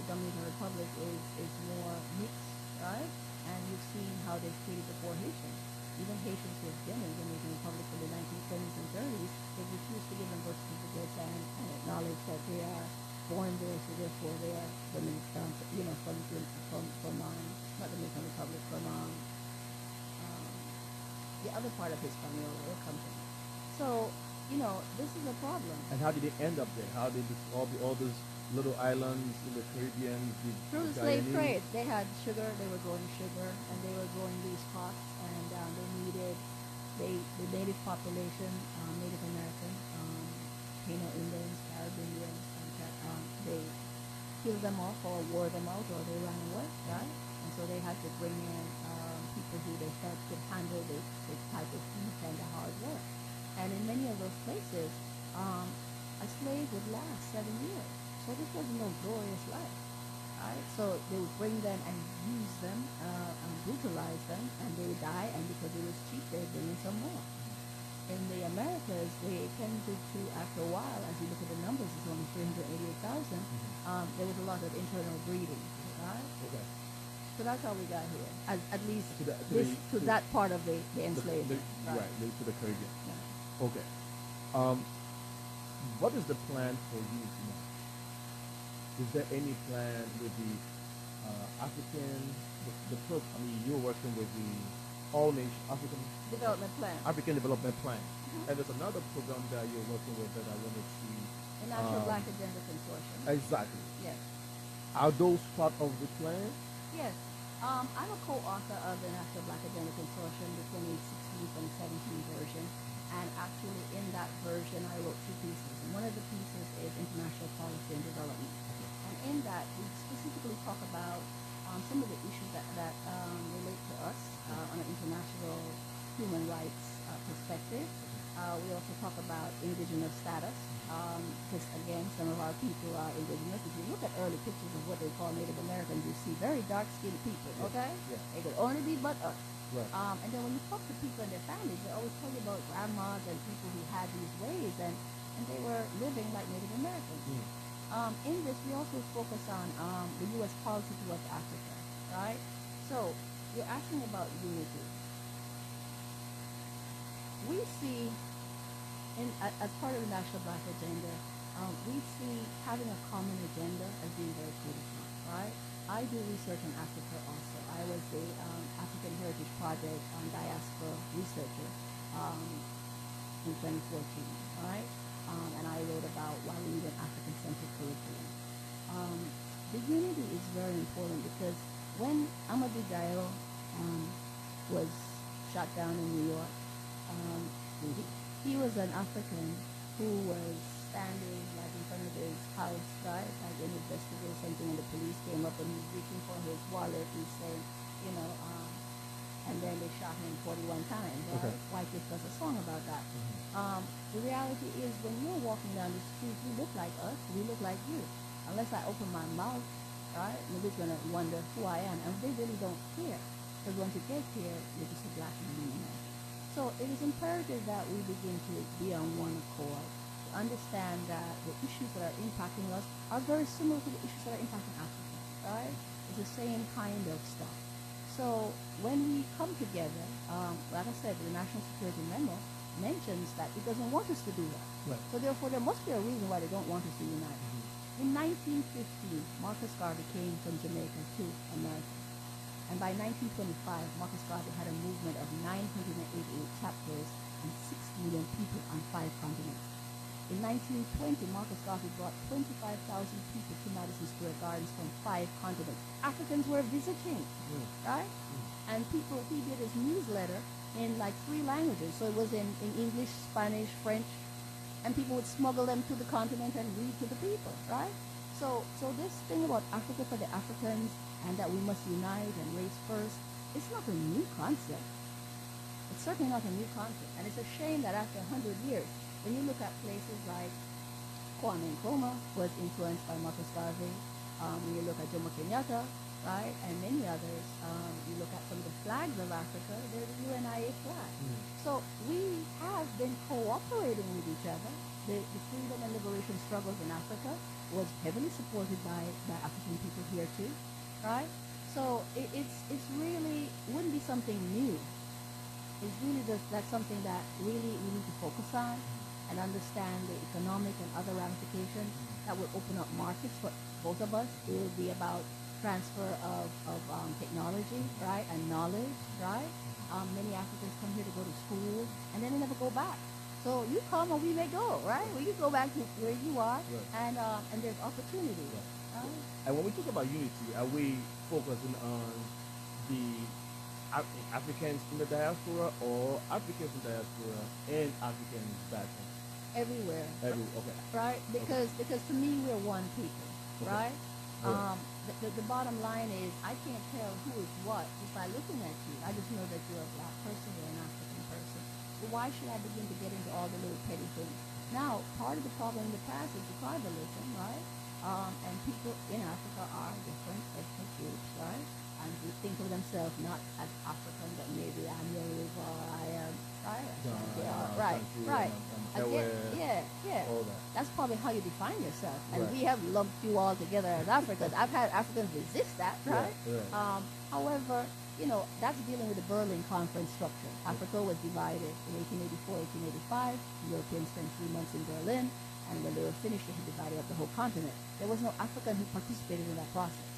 Dominican Republic is more mixed, right? And you've seen how they've treated the poor Haitians. Even Haitians who have been in the Dominican Republic in the 1920s and 30s, they refused to give them birth certificates and acknowledge that they are born there, so therefore they are Dominican, from not Dominican Republic, from the other part of Hispaniola or company. So, this is a problem. And how did they end up there? How did all those little islands in the Caribbean? Through the slave trade. They had sugar, they were growing sugar, and they were growing these crops, and they needed, the native population, Native American, Taino Indians, Caribbeans, they killed them off or wore them out or they ran away, right? And so they had to bring in people who they felt could handle the type of heat and the hard work. And in many of those places, a slave would last 7 years. So this was no glorious life, right? So they would bring them and use them and brutalize them, and they would die, and because it was cheap, they would bring in some more. In the Americas, they tended to, after a while, as you look at the numbers, it's only 388,000, there was a lot of internal breeding, right? Okay. So that's how we got here, at least to that part of the enslavement. To the Caribbean. Yeah. Okay. What is the plan for you now? Is there any plan with the African, you're working with the All Nation African Development Plan. African Development Plan. And there's another program that you're working with that I want to see. The National Black Agenda Consortium. Exactly. Yes. Are those part of the plan? Yes. I'm a co-author of the National Black Agenda Consortium, the 2016-2017 version. And actually in that version, I wrote two pieces. And one of the pieces is International Policy and Development. And in that, we specifically talk about some of the issues that relate to us on an international human rights perspective. We also talk about indigenous status, because again, some of our people are indigenous. If you look at early pictures of what they call Native Americans, you see very dark-skinned people, okay? Yeah. They could only be but us. Right. And then when you talk to people and their families, they always tell you about grandmas and people who had these ways, and they were living like Native Americans. In this, we also focus on the U.S. policy towards Africa, right? So you're asking about unity. We see, as part of the National Black Agenda, we see having a common agenda as being very critical, right? I do research in Africa also. I was the African Heritage Project diaspora researcher in 2014, right? And I wrote about why we need an African-centered curriculum. The unity is very important because when Amadou Diallo was shot down in New York, he was an African who was standing like in front of his house, right? Like in his festival or something, and the police came up and he was reaching for his wallet. He's saying, and then they shot him 41 times, right? Okay. White Gift does a song about that. The reality is when you're walking down the street, you look like us, we look like you. Unless I open my mouth, right? Nobody's going to wonder who I am. And they really don't care. Because once you get here, you're just a black man. So it is imperative that we begin to be on one accord, to understand that the issues that are impacting us are very similar to the issues that are impacting Africa, right? It's the same kind of stuff. So when we come together, like I said, the National Security Memo mentions that it doesn't want us to do that. Right. So therefore, there must be a reason why they don't want us to unite. In 1915, Marcus Garvey came from Jamaica to America. And by 1925, Marcus Garvey had a movement of 988 chapters and 6 million people on 5 continents. In 1920, Marcus Garvey brought 25,000 people to Madison Square Gardens from 5 continents. Africans were visiting, right? And he did his newsletter in like 3 languages. So it was in English, Spanish, French, and people would smuggle them to the continent and read to the people, right? So this thing about Africa for the Africans and that we must unite and race first, it's not a new concept. It's certainly not a new concept. And it's a shame that after 100 years, when you look at places like Kwame Nkrumah was influenced by Marcus Garvey. When you look at Jomo Kenyatta, right, and many others, you look at some of the flags of Africa, they're the UNIA flag. So we have been cooperating with each other. The freedom and liberation struggles in Africa was heavily supported by African people here too, right? So it's really wouldn't be something new. It's really that's something that really we need to focus on and understand the economic and other ramifications that will open up markets for both of us. It will be about transfer of technology, right, and knowledge, right? Many Africans come here to go to school and then they never go back. So you come or we may go, right? We can go back to where you are, and there's opportunity. Right? And when we talk about unity, are we focusing on the Africans in the diaspora or Africans in diaspora and Africans back home? Everywhere. Okay. Right? Because to me we're one people, right? The bottom line is I can't tell who is what just by looking at you. I just know that you're a black person, you're an African person. So why should I begin to get into all the little petty things? Now, part of the problem in the past is the tribalism, right? And people in Africa are different ethnic groups, right? And they think of themselves not as African, but maybe I'm Yoruba or I am, right? Right. Yeah. All that. That's probably how you define yourself. And we have lumped you all together as Africans. I've had Africans resist that, right? However, that's dealing with the Berlin Conference structure. Africa was divided in 1884, 1885. Europeans spent 3 months in Berlin, and when they were finished, they had divided up the whole continent. There was no African who participated in that process.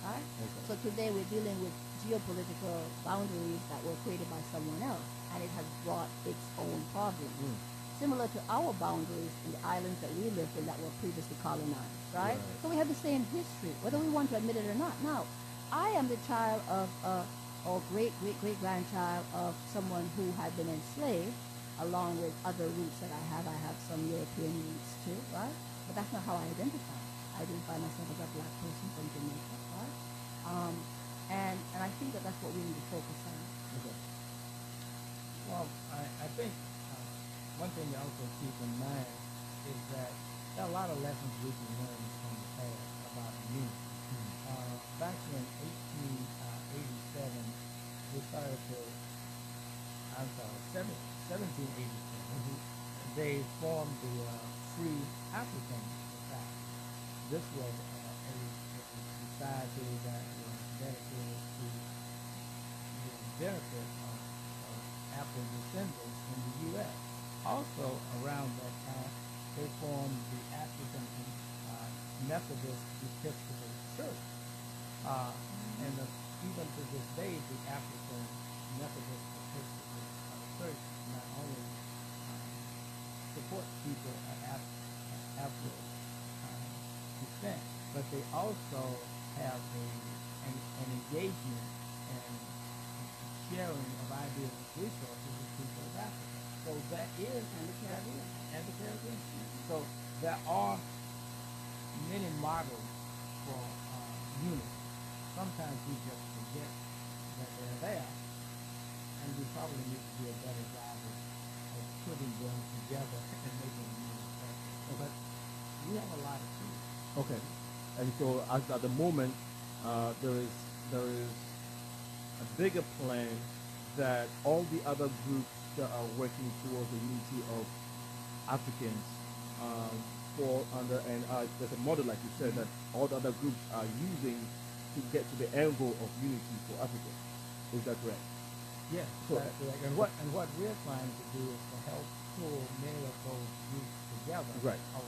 Right? So today we're dealing with geopolitical boundaries that were created by someone else, and it has brought its own problems. Similar to our boundaries in the islands that we lived in that were previously colonized, right? So we have the same history, whether we want to admit it or not. Now, I am the child of, or great-great-great-grandchild of someone who had been enslaved, along with other roots that I have. I have some European roots too, right? But that's not how I identify. I identify myself as a black person from Jamaica, right? And I think that's what we need to focus on. Well, I think one thing to also keep in mind is that there are a lot of lessons we can learn from the past about unity. Back in 1887, we started to, 1787, they formed the Free African Society. This was a society that was dedicated to the benefit of African descendants in the U.S. Also, around that time, they formed the African Methodist Episcopal Church. And even to this day, the African Methodist Episcopal Church not only supports people of Afro descent, but they also have an engagement and sharing of ideas and resources with people of Africa. So that is and the Caribbean. So there are many models for unity. Sometimes we just forget that they're there, and we probably need to do a better job of putting them together and making them more effective. But we have a lot of tools. Okay. And so at the moment, there is a bigger plan that all the other groups that are working towards the unity of Africans fall under, and there's a model, like you said, that all the other groups are using to get to the end goal of unity for Africa. Is that correct? Yes, that's correct. And what we're trying to do is to help pull many of those groups together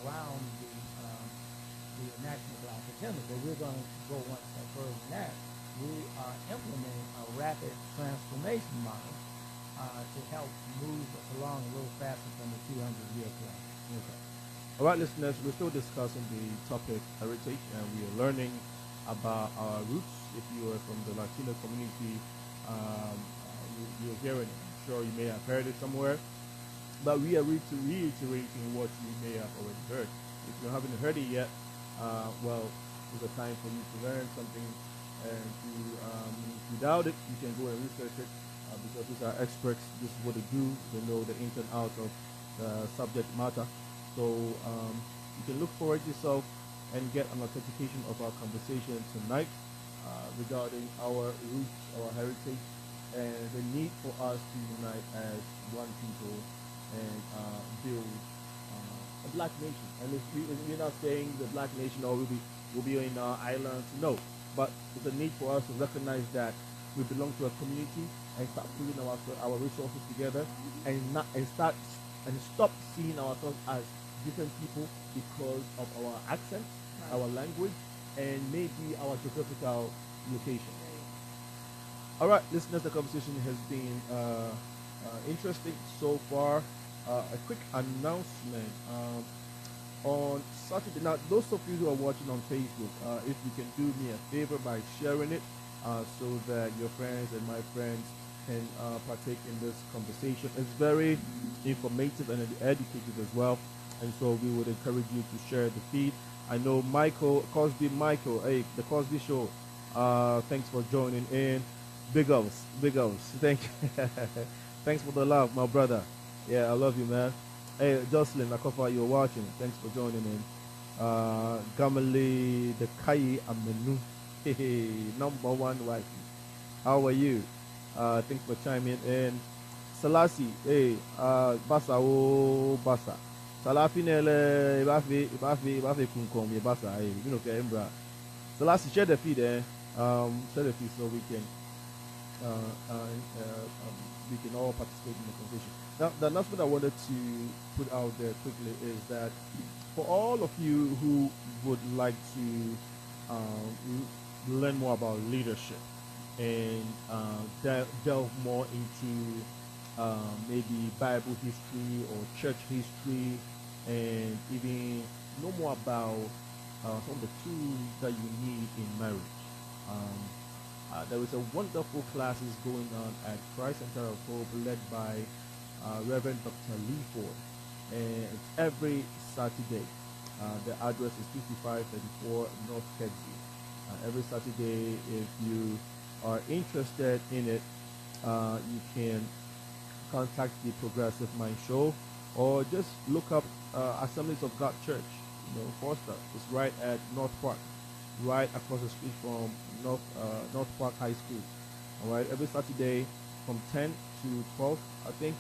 around the the National Black Agenda, but we're going to go one step further than that. We are implementing a rapid transformation model to help move us along a little faster than the 200-year plan. Okay. All right, listeners, we're still discussing the topic heritage, and we are learning about our roots. If you are from the Latino community, you're hearing it. I'm sure you may have heard it somewhere, but we are reiterating what you may have already heard. If you haven't heard it yet, well, it's a time for you to learn something, and if you doubt it, you can go and research it, because these are experts. This is what they do. They know the ins and outs of the subject matter. So you can look for it yourself and get an authentication of our conversation tonight regarding our roots, our heritage, and the need for us to unite as one people and build a black nation. And if we're not saying the black nation or we'll be in our islands, no. But there's a need for us to recognize that we belong to a community and start putting our resources together and stop seeing ourselves as different people because of our accent, our language, and maybe our geographical location. All right, listeners, the conversation has been interesting so far. A quick announcement. On Saturday, now those of you who are watching on Facebook, if you can do me a favor by sharing it so that your friends and my friends can partake in this conversation. It's very informative and educative as well, and so we would encourage you to share the feed. I know Michael, hey, the Cosby Show, thanks for joining in. Big ups, thank you. Thanks for the love, my brother. Yeah, I love you, man. Hey, Jocelyn Akofa, you're watching. Thanks for joining in. Gamali, the Kai Amenu, hey, number one wife. How are you? Thanks for chiming in. Salasi, hey, Basa, oh, Basa. Salafi nele, ibafi kunkom, ye Basa, hey, you know, Embra. Salasi, share the feed, share the feed so we can all participate in the conversation. Now, the announcement I wanted to put out there quickly is that for all of you who would like to learn more about leadership and delve more into maybe Bible history or church history, and even know more about some of the tools that you need in marriage, there is a wonderful classes going on at Christ Center of Hope led by Reverend Dr. Lee Ford, and it's every Saturday. The address is 5534 North Kedzie. Every Saturday, if you are interested in it, you can contact the Progressive Mind Show or just look up Assemblies of God Church, Forster. It's right at North Park, right across the street from North Park High School. All right, every Saturday from 10 to 12, I think.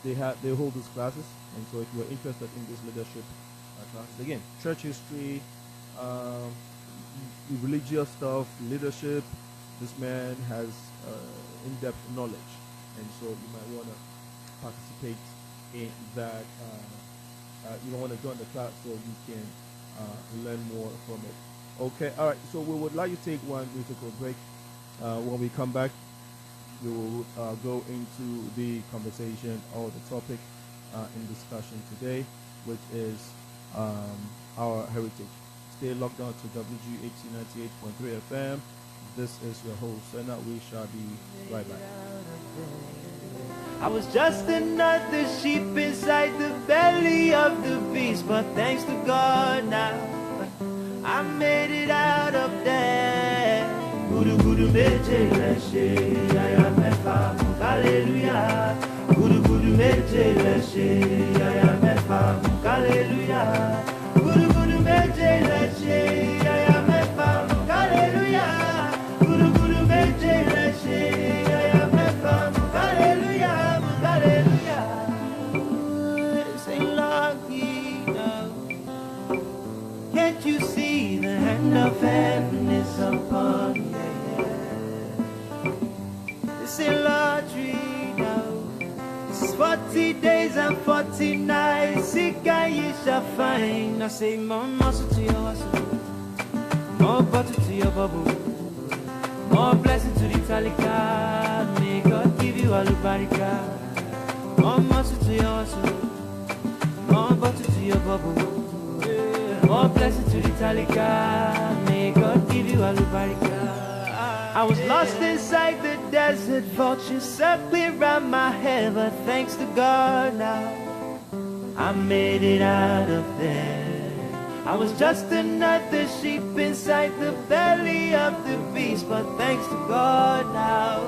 They hold these classes, and so if you are interested in this leadership classes, again, church history, religious stuff, leadership, this man has in-depth knowledge, and so you might want to participate in that. You don't want to join the class so you can learn more from it. Okay, all right. So we would like to take one musical break. When we come back, we will go into the conversation or the topic in discussion today, which is our heritage. Stay locked on to WGHC 98.3 FM. This is your host, and we shall be right back. I was just another sheep inside the belly of the beast, but thanks to God now I made it out of there. Guru Guru Meche Leshe, I am a farm, hallelujah. Guru Guru Meche Leshe, I am a farm, hallelujah. Guru Guru Meche Leshe, I am a farm, hallelujah. Guru Guru Meche Leshe, I am a farm, hallelujah, hallelujah. This ain't lucky now. Can't you see the hand of heaven is upon me? This ain't lottery now. This is 40 days and 40 nights. Sick guy, you shall find. I say, more muscle to your hustle, more butter to your bubble, more blessing to the talika. May God give you all the barika. More muscle to your hustle, more butter to your bubble, more blessing to the talika. May God give you all the barika. I was lost inside the desert, vultures circling around my head, but thanks to God now, I made it out of there. I was just another sheep inside the belly of the beast, but thanks to God now,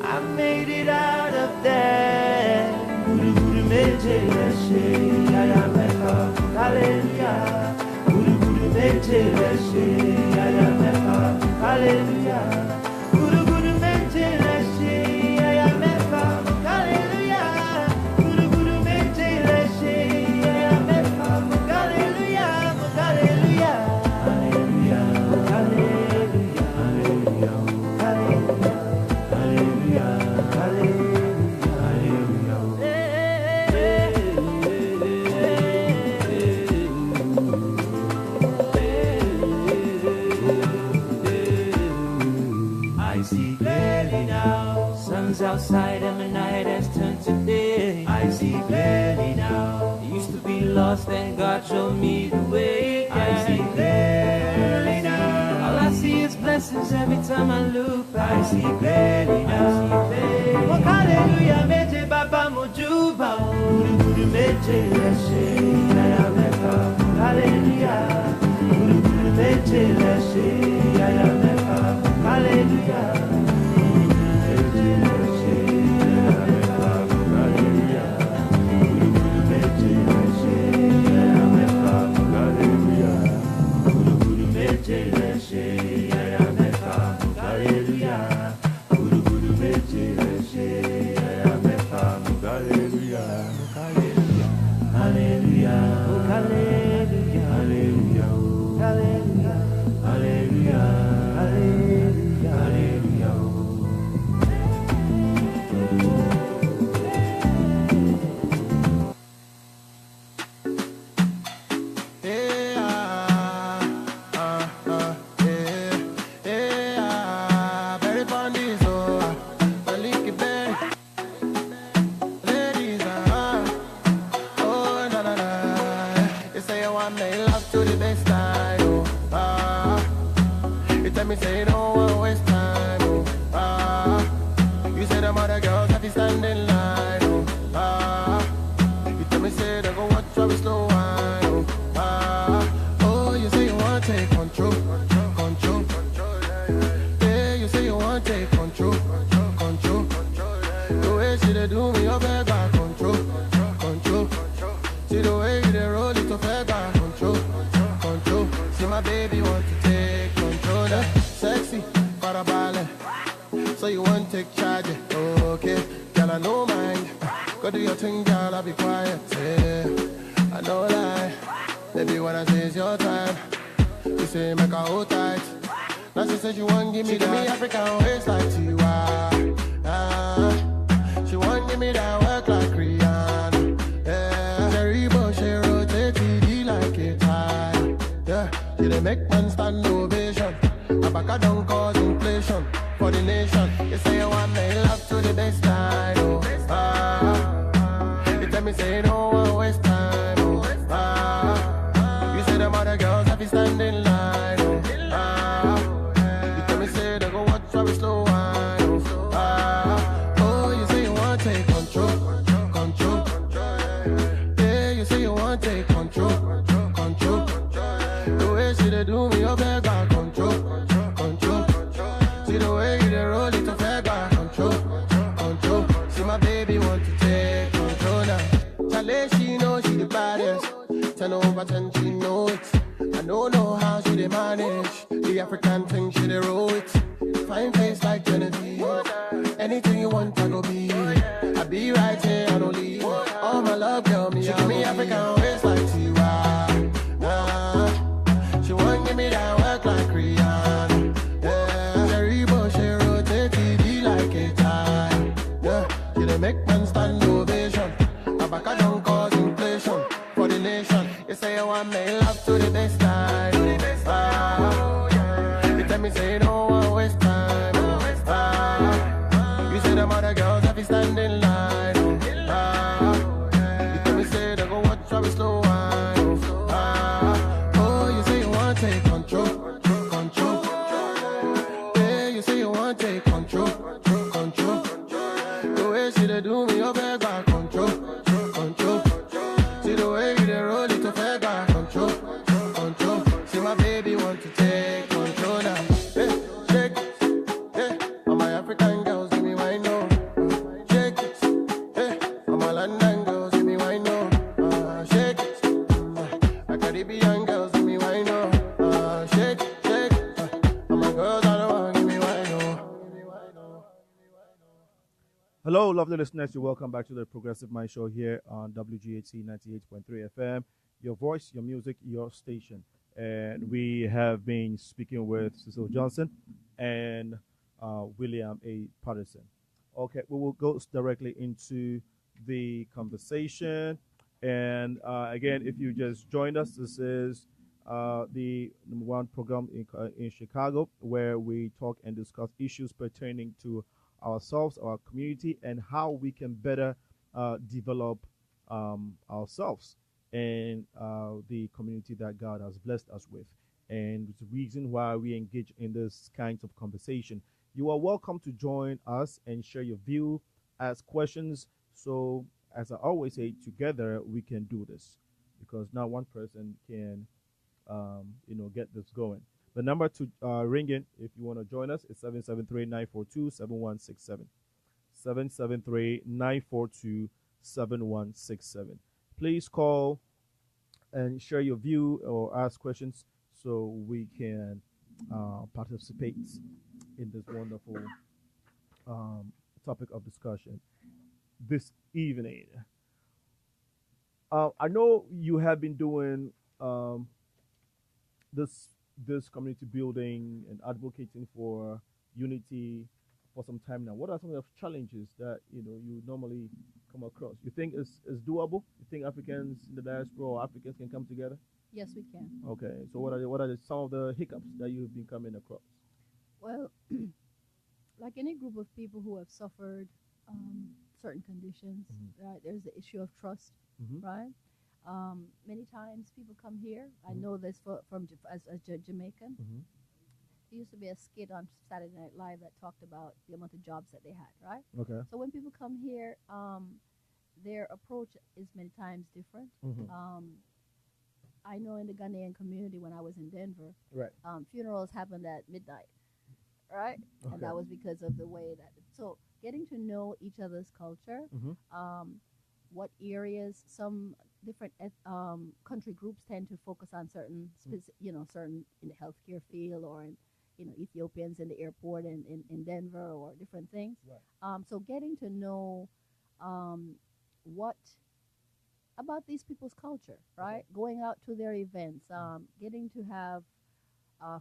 I made it out of there. Guru Guru Meje Leshe, Yaya Mecha, Hallelujah. Guru Guru Meje Leshe, Yaya Mecha, Hallelujah. Guru Guru Meje Leshe, Yaya Mecha, Hallelujah. Guru Guru Meje Leshe, Yaya Mecha, Hallelujah, Hallelujah, Hallelujah, Hallelujah, Hallelujah, Hallelujah, I see clearly now. Sun's outside and the night has turned to day. I see clearly now. I used to be lost and God showed me the way. I see clearly now. All I see is blessings every time I look back. I see clearly now. Oh, hallelujah, meje baba mojuba. Guru Guru meje leshe, yaya mecha. Hallelujah. Guru Guru meje leshe, yaya mecha. Hallelujah. Make man stand ovation. want to take control, control. The way she dey do me, oh baby, control, control. See the way you dey roll it, oh baby, control, control. See my baby want to take control now. Hey, shake it, hey. All my African girls give me wine no. Shake it, hey. All my London girls give me wine no. Shake it, my Caribbean girls give me wine no. Shake it, shake it. All my girls I don't want give me wine no. Hello, lovely listeners. You're welcome back to the Progressive Mind Show here on WGHC 98.3 FM. Your voice, your music, your station. And we have been speaking with Cecil Johnson and William A. Patterson. Okay, we will go directly into the conversation. And again, if you just joined us, this is the number one program in Chicago where we talk and discuss issues pertaining to ourselves, our community, and how we can better develop ourselves and the community that God has blessed us with. And the reason why we engage in this kinds of conversation. You are welcome to join us and share your view, ask questions. So, as I always say, together we can do this because not one person can, get this going. The number to ring in if you want to join us is 773-942-7167. 773-942-7167. Please call and share your view or ask questions so we can participate in this wonderful topic of discussion this evening. I know you have been doing this community building and advocating for unity for some time now. What are some of the challenges that you normally come across? You think it's doable? You think Africans in the diaspora or Africans can come together? Yes, we can. Okay. So what are some of the hiccups that you've been coming across? Well, like any group of people who have suffered certain conditions, right? There's the issue of trust, right? Many times people come here. I know this as a Jamaican. There used to be a skit on Saturday Night Live that talked about the amount of jobs that they had, right? Okay. So when people come here, their approach is many times different. I know in the Ghanaian community when I was in Denver, Right. Funerals happened at midnight, right? Okay. And that was because of the way that. So getting to know each other's culture, what areas, some different country groups tend to focus on certain, certain in the healthcare field or in, Ethiopians in the airport in Denver or different things. Right. So getting to know what about these people's culture, right? Going out to their events, getting to have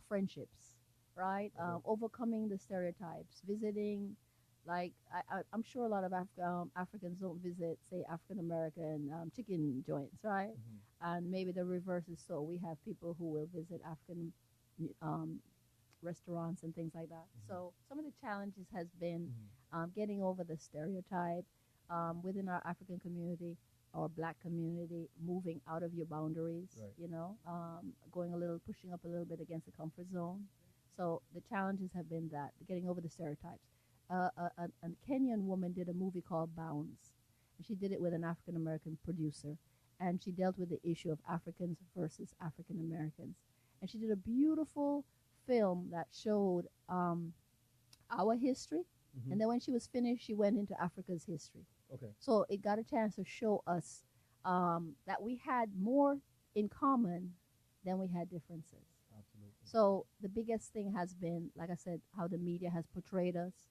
friendships, right? Overcoming the stereotypes, visiting. Like I'm sure a lot of Africans don't visit, say, African American chicken joints, right? And maybe the reverse is so. We have people who will visit African restaurants and things like that. So some of the challenges has been getting over the stereotype within our African community or Black community, moving out of your boundaries, right. Pushing up a little bit against the comfort zone. So the challenges have been that getting over the stereotypes. A Kenyan woman did a movie called Bounds. And she did it with an African American producer. And she dealt with the issue of Africans versus African Americans. And she did a beautiful film that showed our history. And then when she was finished, she went into Africa's history. Okay. So it got a chance to show us that we had more in common than we had differences. Absolutely. So the biggest thing has been, like I said, how the media has portrayed us.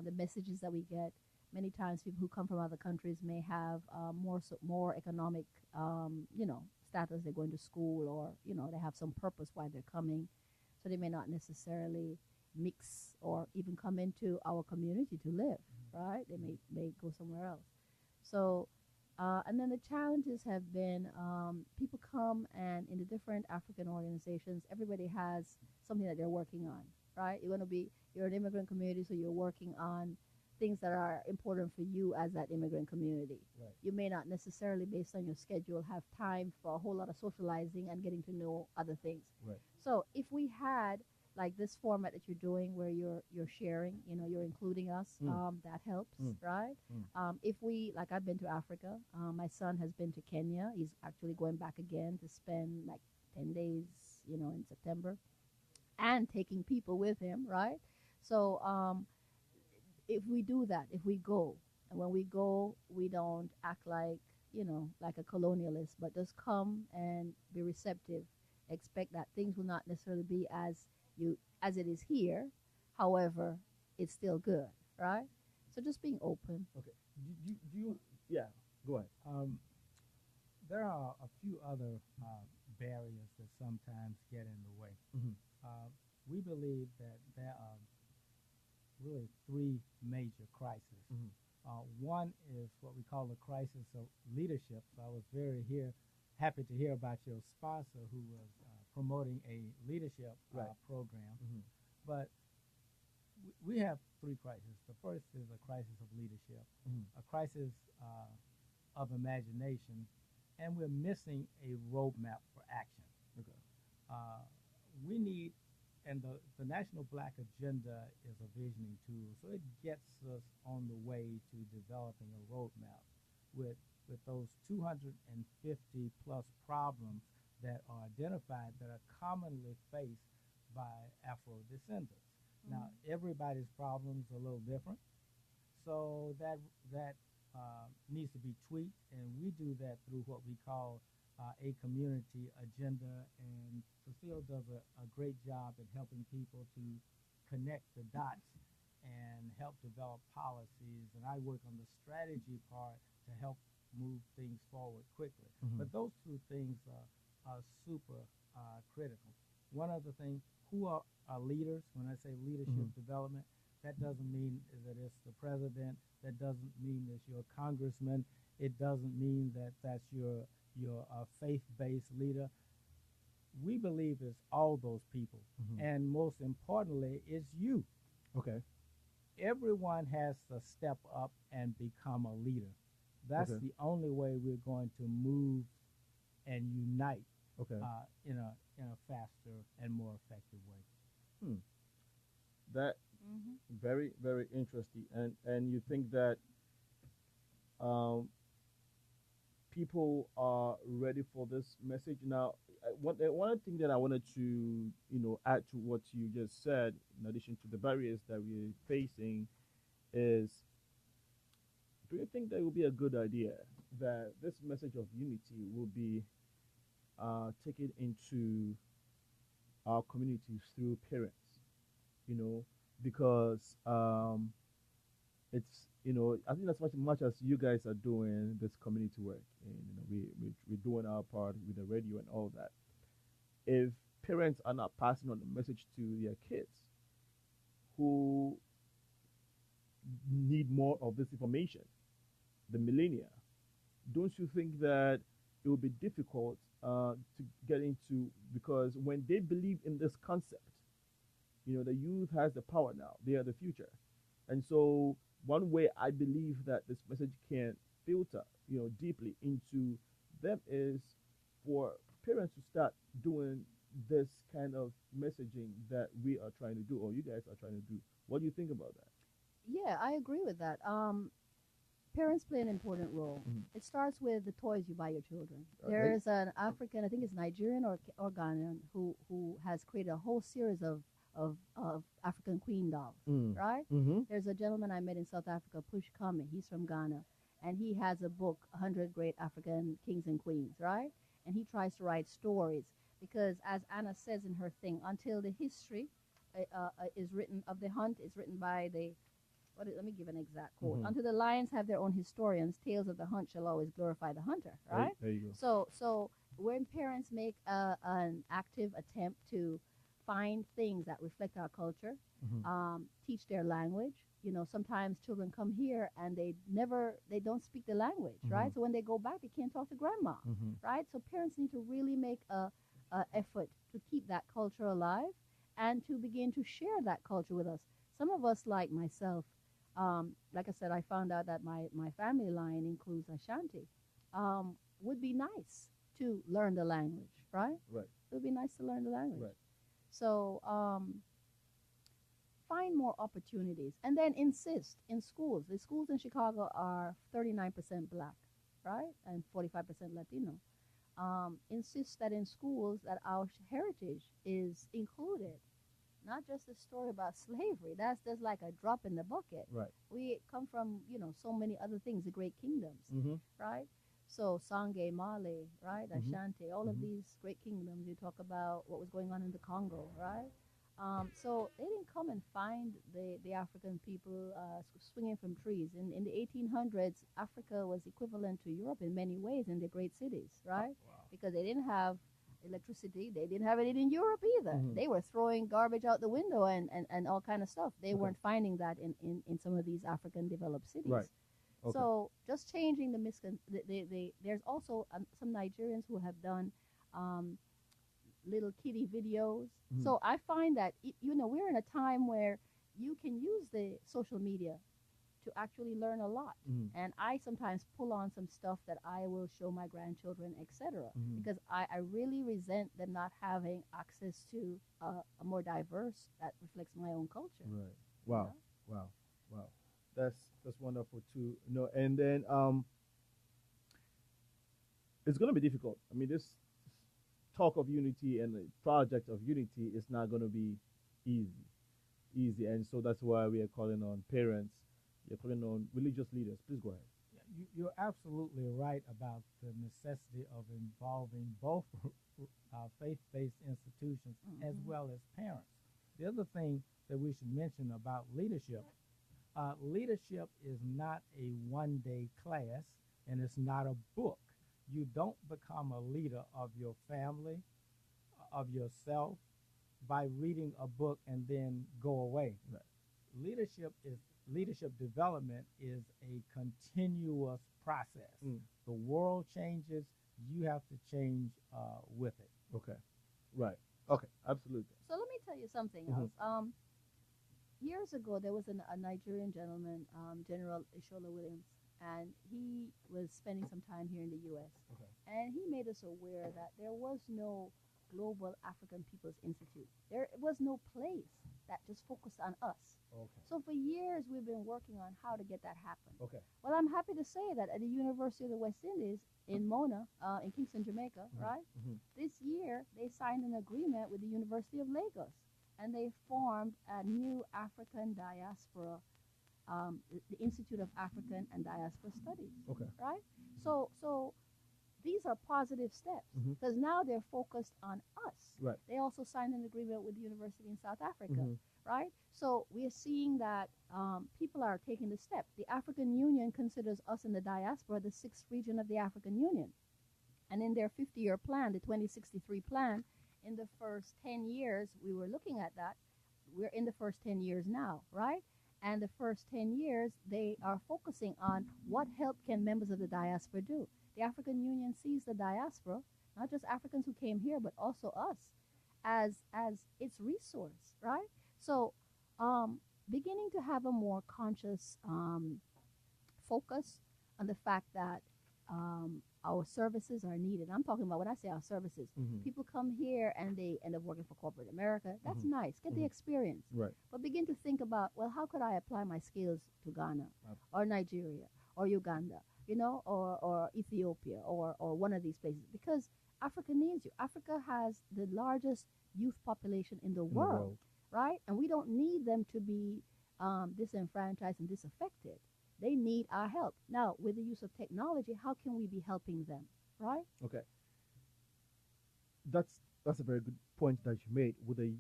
The messages that we get. Many times people who come from other countries may have more economic, status. They're going to school or, they have some purpose why they're coming. So they may not necessarily mix or even come into our community to live, right? They may go somewhere else. So, and then the challenges have been people come and in the different African organizations, everybody has something that they're working on, right? You're an immigrant community, so you're working on things that are important for you as that immigrant community. Right. You may not necessarily, based on your schedule, have time for a whole lot of socializing and getting to know other things. Right. So if we had like this format that you're doing where you're sharing, you're including us, that helps, right? If we, like, I've been to Africa, my son has been to Kenya. He's actually going back again to spend like 10 days, in September, and taking people with him, right? So if we do that, if we go, and when we go, we don't act like, like a colonialist, but just come and be receptive. Expect that things will not necessarily be as it is here. However, it's still good, right? So just being open. Okay. Do you yeah, go ahead. There are a few other barriers that sometimes get in the way. We believe that there are really three major crises. One is what we call the crisis of leadership. So I was happy to hear about your sponsor who was promoting a leadership program. But we have three crises. The first is a crisis of leadership, a crisis of imagination, and we're missing a roadmap for action. We need, and the National Black Agenda is a visioning tool, so it gets us on the way to developing a roadmap with those 250 plus problems that are identified that are commonly faced by Afro descendants. Now, everybody's problems are a little different, so that needs to be tweaked, and we do that through what we call a community agenda, and Cecile does a great job at helping people to connect the dots and help develop policies, and I work on the strategy part to help move things forward quickly. But those two things are super critical. One other thing, who are leaders? When I say leadership development, that doesn't mean that it's the president. That doesn't mean it's your congressman. It doesn't mean that that's your faith-based leader. We believe it's all those people, and most importantly, it's you. Okay. Everyone has to step up and become a leader. That's the only way we're going to move and unite in a faster and more effective way. That very, very interesting. And you think that people are ready for this message now? One thing that I wanted to add to what you just said, in addition to the barriers that we're facing, is, do you think that it would be a good idea that this message of unity will be taken into our communities through parents? Because it's I think as much as you guys are doing this community work, and we're doing our part with the radio and all that. If parents are not passing on the message to their kids, who need more of this information, the millennia, don't you think that it will be difficult to get into? Because when they believe in this concept, the youth has the power now. They are the future. And so one way I believe that this message can filter, deeply into them is for parents to start doing this kind of messaging that we are trying to do, or you guys are trying to do. What do you think about that? Yeah, I agree with that. Parents play an important role. It starts with the toys you buy your children. There is an African, I think it's Nigerian or Ghanaian, who has created a whole series of African queen dolls, right? There's a gentleman I met in South Africa, Push Kame. He's from Ghana, and he has a book, 100 Great African Kings and Queens, right? And he tries to write stories because, as Anna says in her thing, until the history is written of the hunt is written by the let me give an exact quote. Until the lions have their own historians, tales of the hunt shall always glorify the hunter, right? There you go. So when parents make an active attempt to find things that reflect our culture, teach their language. Sometimes children come here and they don't speak the language, right? So when they go back, they can't talk to grandma, right? So parents need to really make a effort to keep that culture alive and to begin to share that culture with us. Some of us, like myself, like I said, I found out that my family line includes Ashanti. Would be nice to learn the language, right? Right. It would be nice to learn the language. Right. So find more opportunities and then insist in schools. The schools in Chicago are 39% black, right? And 45% Latino. Insist that in schools that our heritage is included, not just a story about slavery. That's just like a drop in the bucket. Right. We come from, so many other things, the great kingdoms, right? So Sangay, Mali, right? Ashanti, all of these great kingdoms. You talk about what was going on in the Congo, right? So they didn't come and find the African people swinging from trees. In the 1800s, Africa was equivalent to Europe in many ways in the great cities, right? Wow. Because they didn't have electricity. They didn't have it in Europe either. Mhm. They were throwing garbage out the window and all kind of stuff. They Okay. weren't finding that in some of these African developed cities. Right. Okay. So just changing there's also some Nigerians who have done little kiddie videos. Mhm. So I find that we're in a time where you can use the social media to actually learn a lot. Mhm. And I sometimes pull on some stuff that I will show my grandchildren, etc. Mhm. Because I really resent them not having access to a more diverse that reflects my own culture. Right. Wow. know? Wow. Wow. That's wonderful too. And then it's going to be difficult. I mean, this talk of unity and the project of unity is not going to be easy, and so that's why we are calling on parents. You're calling on religious leaders. Please go ahead. Yeah, you're absolutely right about the necessity of involving both faith-based institutions as well as parents. The other thing that we should mention about leadership, leadership is not a one-day class and it's not a book. You don't become a leader of your family, of yourself, by reading a book and then go away. Right. Leadership development is a continuous process. The world changes, you have to change with it. Okay. Right. Okay. Absolutely. So let me tell you something else. Years ago, there was a Nigerian gentleman, General Ishola Williams, and he was spending some time here in the U.S. Okay. And he made us aware that there was no Global African Peoples Institute. There was no place that just focused on us. Okay. So for years, we've been working on how to get that happen. Okay. Well, I'm happy to say that at the University of the West Indies in Mona, in Kingston, Jamaica, right? This year, they signed an agreement with the University of Lagos, and they formed a new African diaspora, the Institute of African and Diaspora Studies. Okay. Right? So these are positive steps because now they're focused on us. Right. They also signed an agreement with the university in South Africa, right? So we are seeing that people are taking the step. The African Union considers us in the diaspora the sixth region of the African Union. And in their 50-year plan, the 2063 plan, in the first 10 years, we were looking at that. We're in the first 10 years now, right? And the first 10 years, they are focusing on what help can members of the diaspora do. The African Union sees the diaspora, not just Africans who came here, but also us, as its resource, right? So beginning to have a more conscious focus on the fact that our services are needed. I'm talking about when I say our services. People come here and they end up working for corporate America. That's nice. Get the experience. Right. But begin to think about, well, how could I apply my skills to Ghana or Nigeria or Uganda, or Ethiopia or one of these places? Because Africa needs you. Africa has the largest youth population in the world, right? And we don't need them to be disenfranchised and disaffected. They need our help. Now, with the use of technology, how can we be helping them, right? Okay. That's a very good point that you made with the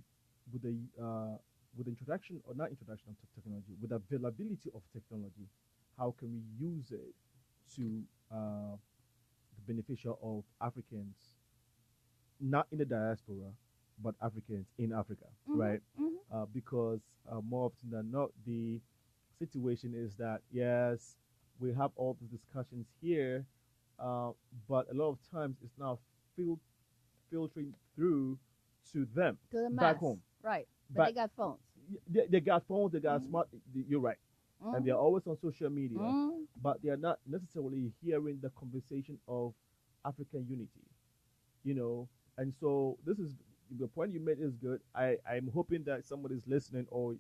introduction, or not introduction of technology, with availability of technology. How can we use it to the beneficial of Africans, not in the diaspora, but Africans in Africa, right? Because more often than not, the situation is that, yes, we have all the discussions here, but a lot of times it's now filtering through to them, to the back mass, home. right? But they got phones. They got phones, they got smart. You're right, and they're always on social media, but they are not necessarily hearing the conversation of African unity, and so this is the point you made is good. I'm hoping that somebody's listening, or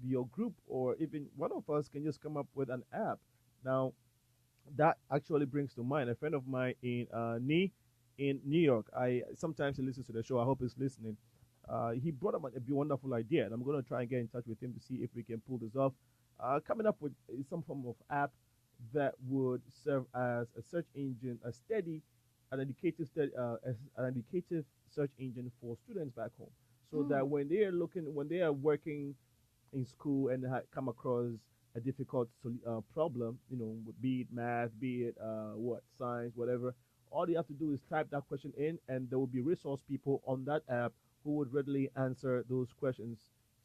your group, or even one of us can just come up with an app. Now, that actually brings to mind a friend of mine in New York. I sometimes he listens to the show. I hope he's listening. He brought up a wonderful idea, and I'm going to try and get in touch with him to see if we can pull this off. Coming up with some form of app that would serve as a search engine, a steady, an educative search engine for students back home, so that when they are working in school and come across a difficult problem, be it math, be it what science, whatever, all they have to do is type that question in, and there will be resource people on that app who would readily answer those questions,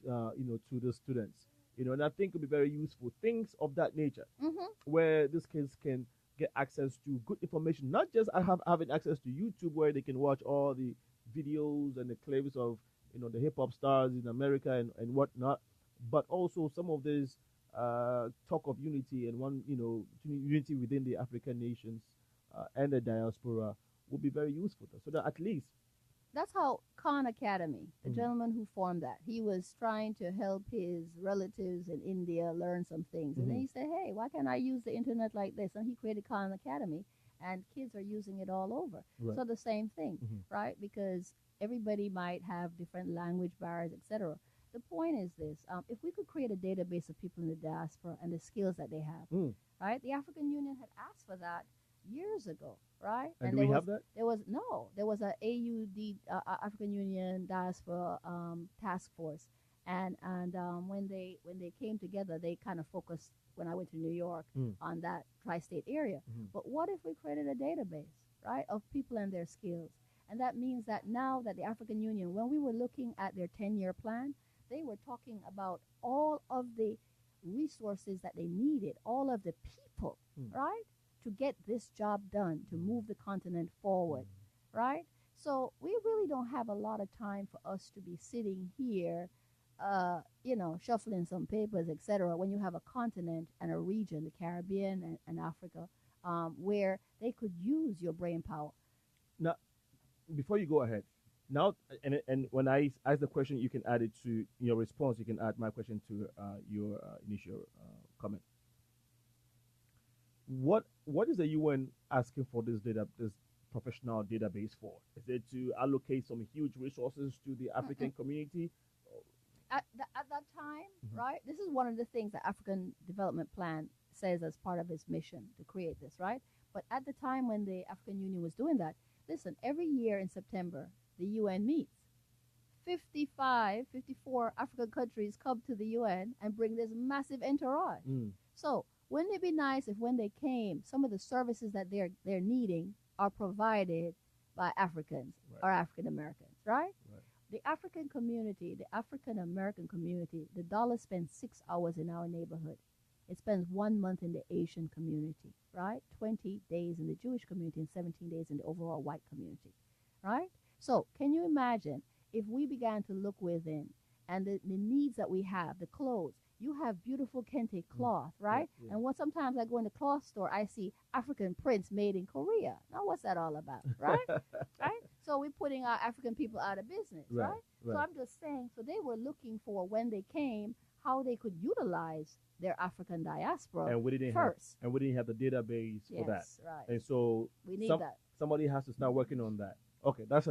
to the students. And I think it would be very useful. Things of that nature, where these kids can get access to good information, not just having access to YouTube where they can watch all the videos and the clips of the hip hop stars in America and whatnot, but also some of this talk of unity and unity within the African nations and the diaspora will be very useful. So that at least That's how Khan Academy, the gentleman who formed that, he was trying to help his relatives in India learn some things. And then he said, hey, why can't I use the internet like this? And he created Khan Academy, and kids are using it all over. Right. So the same thing, right? Because everybody might have different language barriers, etc. The point is this: if we could create a database of people in the diaspora and the skills that they have, right? The African Union had asked for that years ago, right? And do we have that? There was a AUD, African Union Diaspora Task Force, and when they came together, they kind of focused, when I went to New York, on that tri-state area. But what if we created a database, right, of people and their skills? And that means that now that the African Union, when we were looking at their 10-year plan, they were talking about all of the resources that they needed, all of the people, right, to get this job done, to move the continent forward, right? So we really don't have a lot of time for us to be sitting here, shuffling some papers, etc., when you have a continent and a region, the Caribbean and Africa, where they could use your brain power. Now, before you go ahead, now, and when I ask the question, you can add it to your response. You can add my question to your initial comment. What is the UN asking for this professional database for? Is it to allocate some huge resources to the African community? At that time, right? This is one of the things that African Development Plan says as part of its mission to create this, right? But at the time when the African Union was doing that, listen, every year in September, the UN meets. 54 African countries come to the UN and bring this massive entourage. So wouldn't it be nice if when they came, some of the services that they're needing are provided by Africans or African Americans, right? The African community, the African American community, the dollar spends 6 hours in our neighborhood. It spends 1 month in the Asian community, right? 20 days in the Jewish community and 17 days in the overall white community, right? So can you imagine if we began to look within and the needs that we have, the clothes? You have beautiful kente cloth, right? And what sometimes I go in the cloth store, I see African prints made in Korea. Now, what's that all about, right? Right? So we're putting our African people out of business, right? So I'm just saying, so they were looking for, when they came, how they could utilize their African diaspora and we didn't first. And we didn't have the database for that. Right. And so we need that. Somebody has to start working on that. Okay, that's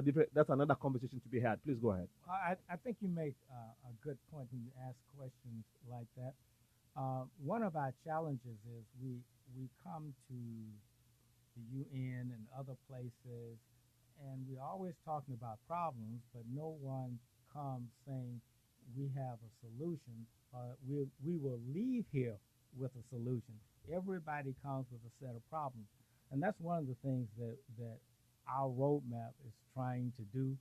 another conversation to be had. Please go ahead. I think you make a good point when you ask questions like that. One of our challenges is we come to the UN and other places, and we're always talking about problems, but no one comes saying we have a solution. We will leave here with a solution. Everybody comes with a set of problems, and that's one of the things that our roadmap is trying to do,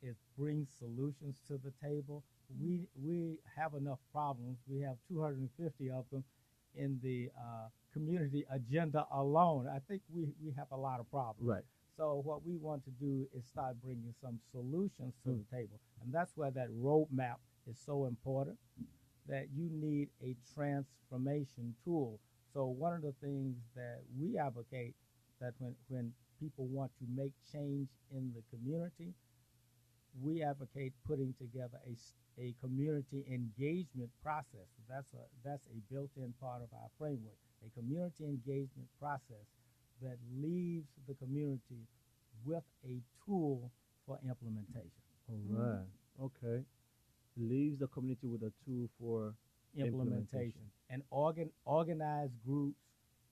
is bring solutions to the table. We have enough problems. We have 250 of them in the community agenda alone. I think we have a lot of problems. Right. So what we want to do is start bringing some solutions to the table. And that's where that roadmap is so important, that you need a transformation tool. So one of the things that we advocate, that when people want to make change in the community, we advocate putting together a community engagement process. That's a built-in part of our framework. A community engagement process that leaves the community with a tool for implementation. All right. Okay. Leaves the community with a tool for Implementation. And organized groups,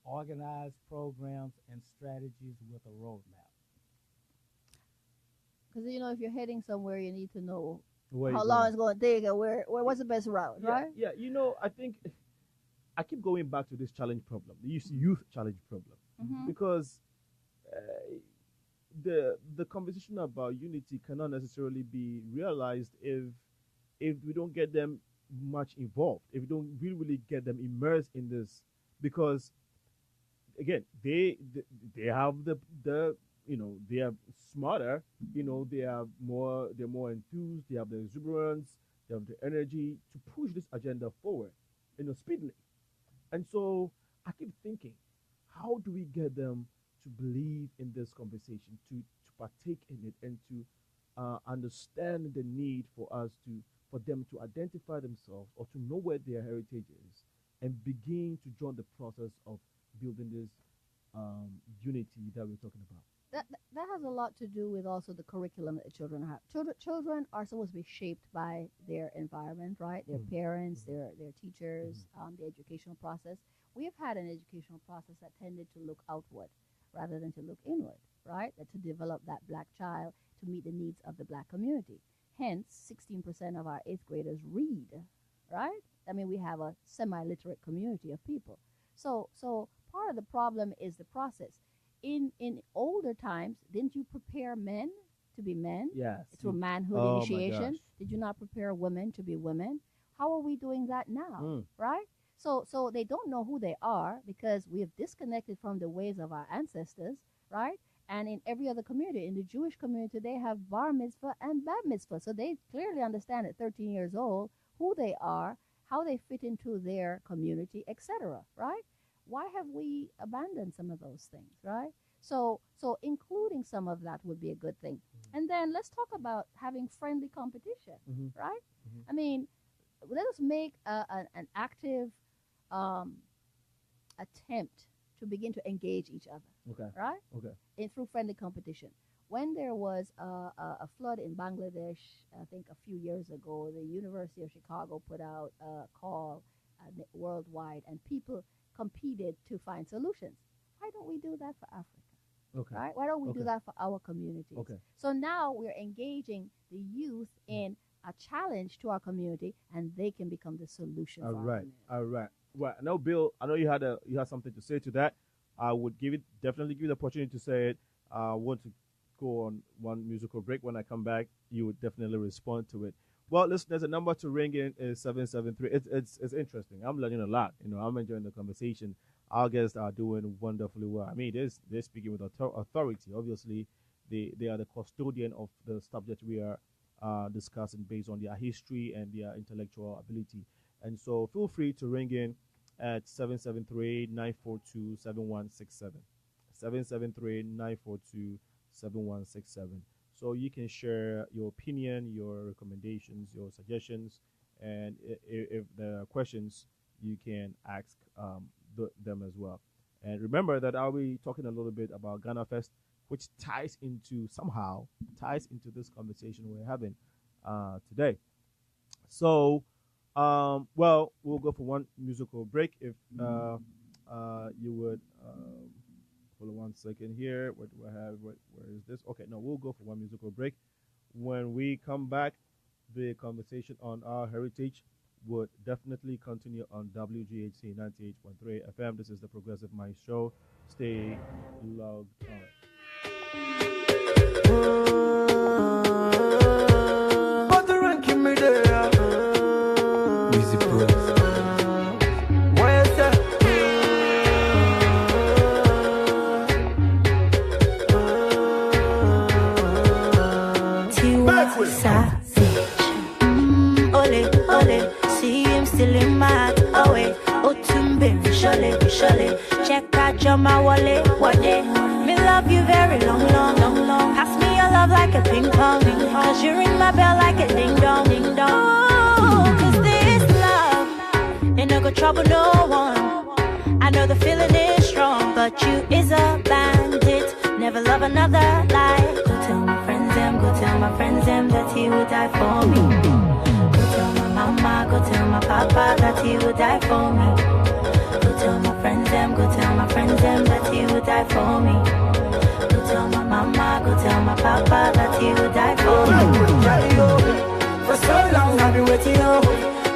organized programs, and strategies with a roadmap. Because if you're heading somewhere, you need to know Where how you long going? it's going to take and what's the best route, right? Yeah, I think I keep going back to this challenge problem, the youth challenge problem, because the conversation about unity cannot necessarily be realized if we don't get them much involved, if we don't really get them immersed in this, because again, they have the they are smarter, they're more enthused, they have the exuberance, they have the energy to push this agenda forward, speedily. And so I keep thinking, how do we get them to believe in this conversation, to partake in it, and to understand the need for them to identify themselves or to know where their heritage is and begin to join the process of building this unity that we're talking about. That has a lot to do with also the curriculum that children have. Children are supposed to be shaped by their environment, right? Their parents, their teachers, the educational process. We have had an educational process that tended to look outward rather than to look inward, right? That to develop that black child to meet the needs of the black community. Hence, 16% of our 8th graders read, right? I mean, we have a semi-literate community of people. So part of the problem is the process. In older times, didn't you prepare men to be men? Yes. Through manhood initiation. Did you not prepare women to be women? How are we doing that now, right? So they don't know who they are because we have disconnected from the ways of our ancestors, right? And in every other community, in the Jewish community, they have bar mitzvah and bat mitzvah. So they clearly understand at 13 years old who they are, how they fit into their community, etc., right? Why have we abandoned some of those things, right? So including some of that would be a good thing. And then let's talk about having friendly competition, right? I mean, let us make an active attempt to begin to engage each other, right? Through friendly competition. When there was a flood in Bangladesh, I think a few years ago, the University of Chicago put out a call worldwide, and people competed to find solutions. Why don't we do that for Africa? Right? Why don't we do that for our communities? So now we're engaging the youth in a challenge to our community, and they can become the solution. All right. Well, now, Bill, I know you had something to say to that. I would definitely give you the opportunity to say it. I want to go on one musical break. When I come back, you would definitely respond to it. Well, listen, there's a number to ring in is 773. It's interesting. I'm learning a lot. I'm enjoying the conversation. Our guests are doing wonderfully well. I mean, they're speaking with authority. Obviously, they are the custodian of the subject we are discussing based on their history and their intellectual ability. And so feel free to ring in at 773-942-7167. 773-942-7167. So you can share your opinion, your recommendations, your suggestions, and if there are questions, you can ask them as well. And remember that I'll be talking a little bit about Ghana Fest, which ties into this conversation we're having today. So, well, we'll go for one musical break. If you would, hold on 1 second here. What do I have? Where is this? Okay, no, we'll go for one musical break. When we come back, the conversation on our heritage would definitely continue on WGHC 98.3 FM. This is the Progressive Mind Show. Stay logged on. But the ranking me there. Easy Pro. Why is that? Savage. Ole, ole. See him still in my heart. Away. Otumbe, surely. Check out your my wallet. What day? Me love you very long. Pass me your love like like a ping pong. Cause you ring my bell like a ding dong, ding dong. Cause this love ain't no go trouble no one. I know the feeling is strong, but you is a bandit. Never love another life. Go tell my friends them, go tell my friends them that he would die for me. Go tell my mama, go tell my papa that he would die for me. Go tell my friends them, go tell my friends them that he would die for me. Go tell my mama, go tell my papa that he would die for me. For so long I've been waiting, oh,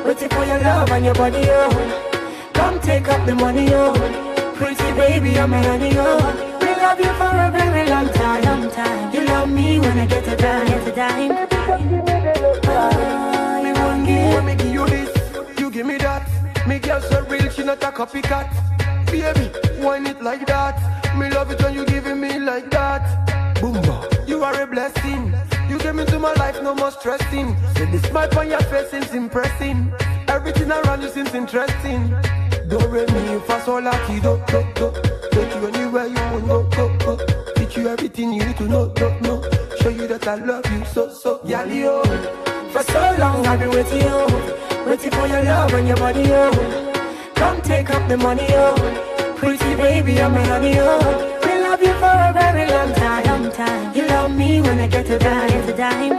waiting for your love and your body, oh. Come take up the money, oh. Pretty baby, I'm a honey, oh. We love you for a very long time, long time. You love me when I get a dime, get a dime. Me won't give. When me give you this, you give me that. Me girl so real, she not a copycat. Baby, wine it like that. Me love it when you giving me like that. Boomba, you are a blessing. You came into my life, no more stressing. See the smile on your face seems impressing. Everything around you seems interesting. Do re mi fa sol la ti do do do. Take you anywhere you want go go go. Teach you everything you need to know no. Show you that I love you so yali oh. For so long I've been waiting, oh, waiting for your love and your body, oh. Come take up the money, oh. Pretty baby, I'm a honey, oh. We love you for a very long time, long time. You love me when I get a dime, get a dime.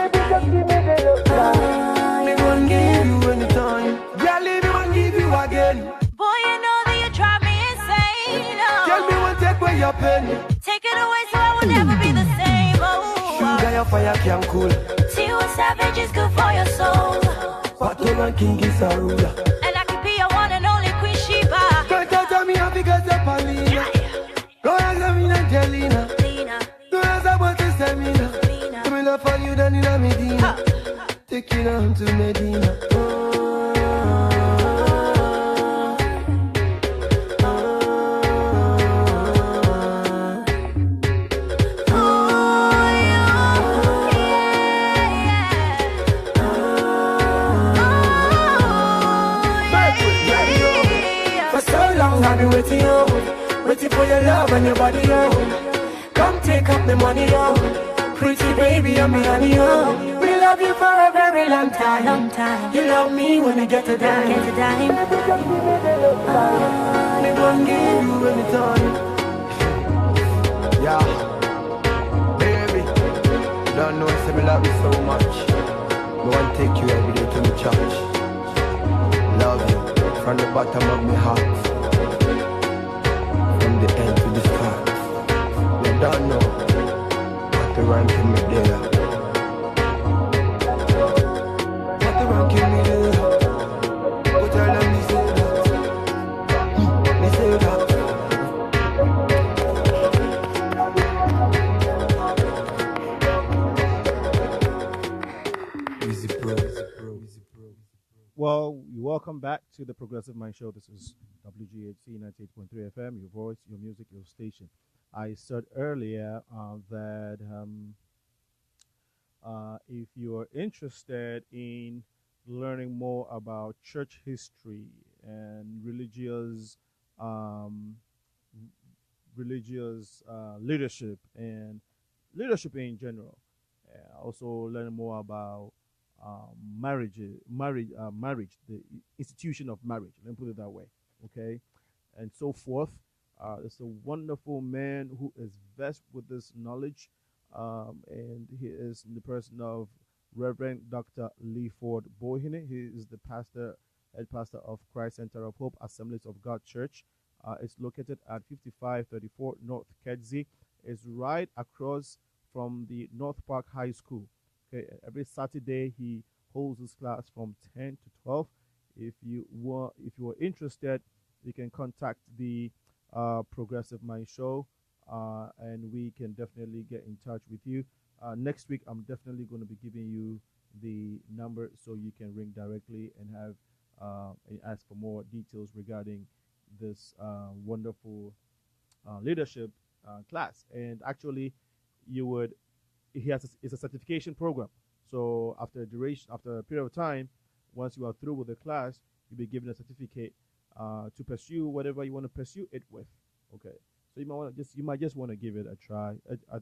Me won't give you anytime. Girl, me won't give you again. Boy, you know that you drive me insane. Oh. Tell me one take away your pain. Take it away so I will never be the same. Oh. Sugar your fire can cool. Till savage is good for your soul. Battle and king is a ruler. And I can be your one and only Queen Sheba. Don't tell me how because you're Paulina. Go ask me Angelina. Lena, Don't ask about the seminar. Lena. Do me love for you than in a Medina. Take you down to Medina. I've been waiting, oh, waiting for your love and your body, oh. Come take up the money, oh. Pretty baby, I'm a honey, oh. We love you for a very long time, long time. You love me when I get a dime, get a dime. Me won't give you anytime. Yeah, baby, don't know if me love you so much. Me want to take you every day to the church. Love you from the bottom of my heart. From the end to the start. You don't know what the ranking me there. What the ranking me there. Go tell them me say that. Me say that. Easy bro, easy bro, easy bro. Well, welcome back to the Progressive Mind Show. This is WGHC 98.3 FM, your voice, your music, your station. I said earlier that if you're interested in learning more about church history and religious leadership and leadership in general, also learning more about marriage, the institution of marriage. Let me put it that way, okay, and so forth. It's a wonderful man who is versed with this knowledge, and he is in the person of Reverend Dr. Leaford Bohine. He is the head pastor of Christ Center of Hope Assemblies of God Church. It's located at 5534 North Kedzie. It's right across from the North Park High School. Okay, every Saturday he holds his class from 10 to 12. If you are interested, you can contact the Progressive Mind Show, and we can definitely get in touch with you. Next week, I'm definitely going to be giving you the number so you can ring directly and have and ask for more details regarding this wonderful leadership class. And actually, it's a certification program. So after a period of time, once you are through with the class, you'll be given a certificate to pursue whatever you want to pursue it with. Okay, so you might just want to give it a try.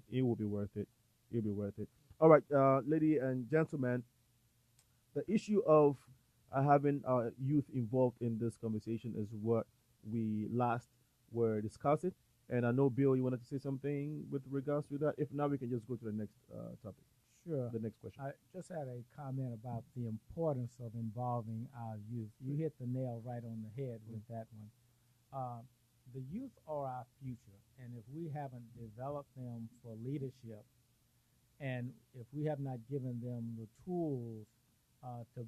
It will be worth it. It'll be worth it. All right, lady and gentlemen, the issue of having our youth involved in this conversation is what we last were discussing. And I know, Bill, you wanted to say something with regards to that. If not, we can just go to the next topic, Sure. the next question. I just had a comment about the importance of involving our youth. You hit the nail right on the head with that one. Uh, the youth are our future, and if we haven't developed them for leadership, and if we have not given them the tools to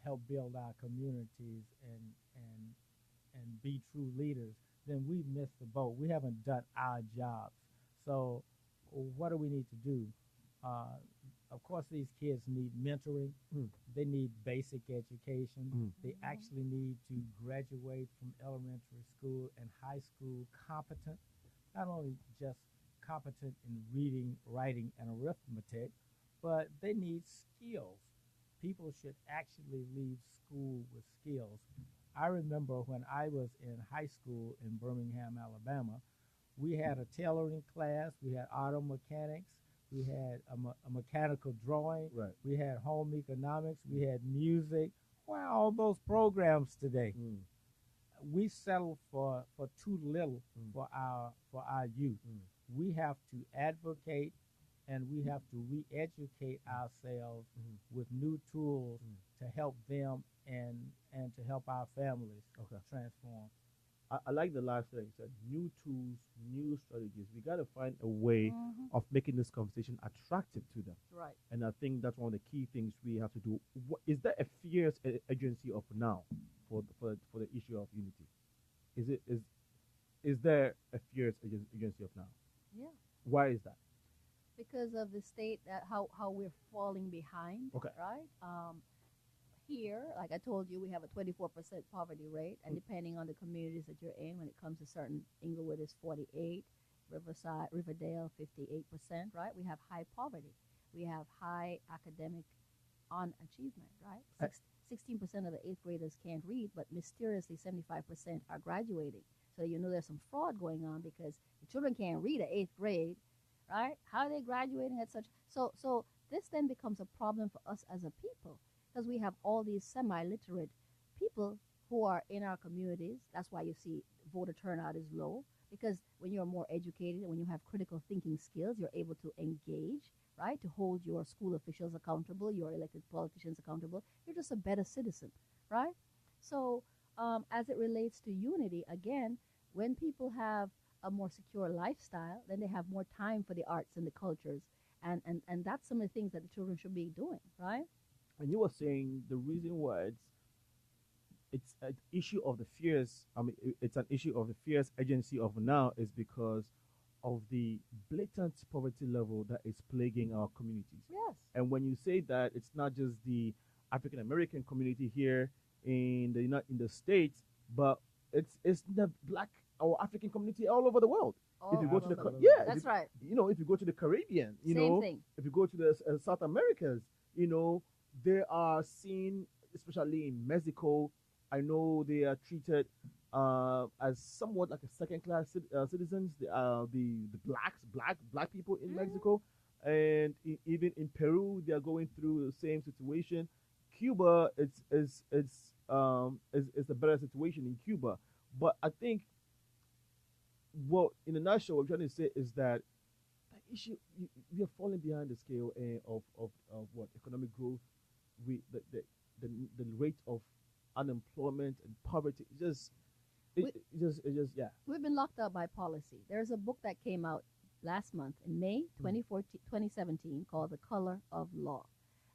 help build our communities and be true leaders, then we've missed the boat. We haven't done our jobs. So, what do we need to do? Uh, of course, these kids need mentoring. They need basic education. They actually need to graduate from elementary school and high school competent, not only just competent in reading, writing, and arithmetic, but they need skills. People should actually leave school with skills. I remember when I was in high school in Birmingham, Alabama, we had a tailoring class, we had auto mechanics, we had a mechanical drawing, Right. we had home economics, we had music. Where are all those programs today? We settle for too little for our youth. We have to advocate and we have to re-educate ourselves with new tools to help them and to help our families transform. I like the last thing you said. New tools, new strategies. We got to find a way of making this conversation attractive to them. Right. And I think that's one of the key things we have to do. Is there a fierce agency of now for the issue of unity? Is there a fierce agency of now? Yeah. Why is that? Because of the state that how we're falling behind. Okay. Right. Here, like I told you, we have a 24% poverty rate, and depending on the communities that you're in, when it comes to certain, Inglewood is 48, Riverside, Riverdale 58%. Right. We have high poverty. We have high academic unachievement. Right. 16% of the eighth graders can't read, but mysteriously 75% are graduating. So you know there's some fraud going on because the children can't read at eighth grade, right? How are they graduating at such? So this then becomes a problem for us as a people because we have all these semi-literate people who are in our communities. That's why you see voter turnout is low, because when you're more educated and when you have critical thinking skills, you're able to engage, right, to hold your school officials accountable, your elected politicians accountable. You're just a better citizen, right? So as it relates to unity, again, when people have a more secure lifestyle, then they have more time for the arts and the cultures. And that's some of the things that the children should be doing, right? And you were saying the reason why it's an issue of the fierce. I mean, it's an issue of the fierce agency of now is because of the blatant poverty level that is plaguing our communities. Yes. And when you say that, it's not just the African American community here in the States, but it's the Black or African community all over the world. If you go to the That's right. if you go to the Caribbean, Same thing. if you go to the South Americas, they are seen, especially in Mexico. I know they are treated as somewhat like a second-class citizens. The black people in Mexico, and even in Peru, they are going through the same situation. Cuba, it's a better situation in Cuba, but I think what in a nutshell, what I'm trying to say is that the issue we are falling behind the scale of what economic growth, the rate of unemployment and poverty. We've been locked up by policy. There's a book that came out last month in May 2017 called The Color of Law.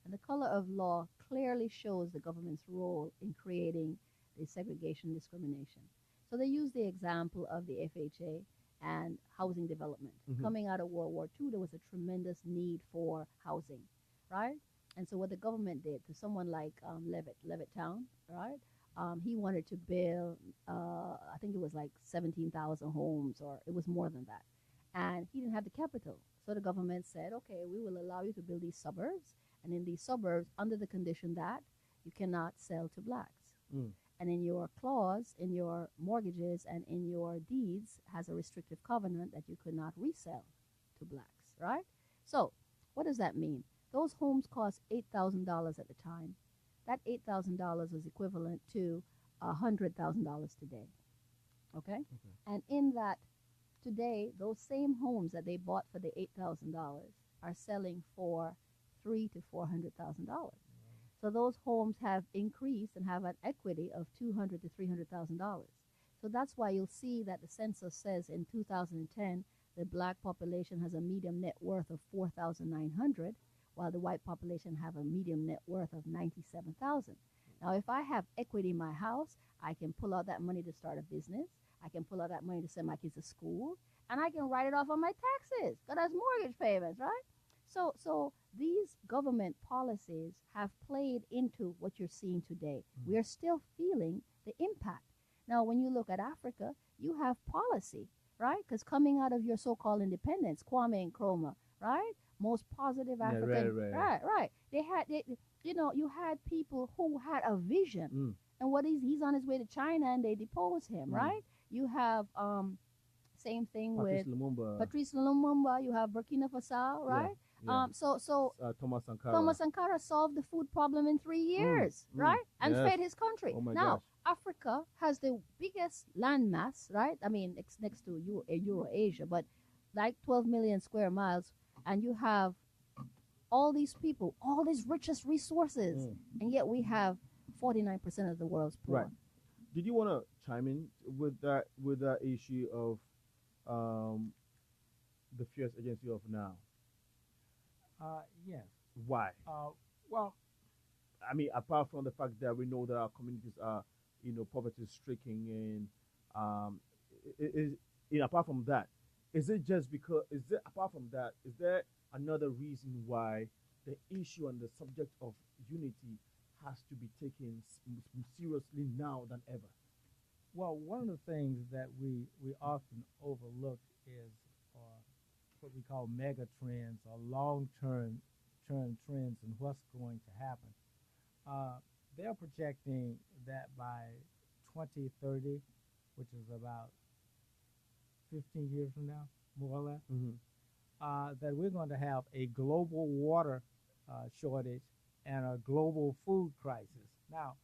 And The Color of Law clearly shows the government's role in creating the segregation and discrimination. So they use the example of the FHA and housing development. Coming out of World War II, there was a tremendous need for housing, right? And so what the government did to someone like Levittown, right? He wanted to build, I think it was like 17,000 homes, or it was more than that. And he didn't have the capital. So the government said, okay, we will allow you to build these suburbs. And in these suburbs, under the condition that you cannot sell to blacks. And in your clause, in your mortgages and in your deeds has a restrictive covenant that you could not resell to blacks, right? So What does that mean? Those homes cost $8,000 at the time. That $8,000 is equivalent to $100,000 today. Okay? And in that, today, those same homes that they bought for the $8,000 are selling for $300,000 to $400,000. So those homes have increased and have an equity of $200,000 to $300,000. So that's why you'll see that the census says in 2010 the black population has a median net worth of 4,900, while the white population have a median net worth of 97,000. Now, if I have equity in my house, I can pull out that money to start a business. I can pull out that money to send my kids to school, and I can write it off on my taxes because that's mortgage payments, right? So these government policies have played into what you're seeing today. We are still feeling the impact. Now, when you look at Africa, you have policy, right? Because coming out of your so-called independence, Kwame Nkrumah, right? Most positive African, right. You had people who had a vision, and what he's on his way to China, and they depose him, right? You have same thing Patrice with Lumumba. Patrice Lumumba. You have Burkina Faso, right? Yeah. Thomas Thomas Sankara. solved the food problem in 3 years, right? And Yes. fed his country. Oh my Now, gosh. Africa has the biggest landmass, right? I mean, it's next to Eurasia, but like 12 million square miles, and you have all these people, all these richest resources, and yet we have 49% of the world's poor. Right. Did you want to chime in with that issue of the fierce agency of now? Yes. Why? Well, I mean, apart from the fact that we know that our communities are, poverty stricken, and apart from that, is it just because? Apart from that? Is there another reason why the issue and the subject of unity has to be taken seriously now than ever? well, one of the things that we often overlook is what we call mega trends or long-term trends and what's going to happen. They're projecting that by 2030, which is about 15 years from now, more or less, that we're going to have a global water shortage and a global food crisis. Now,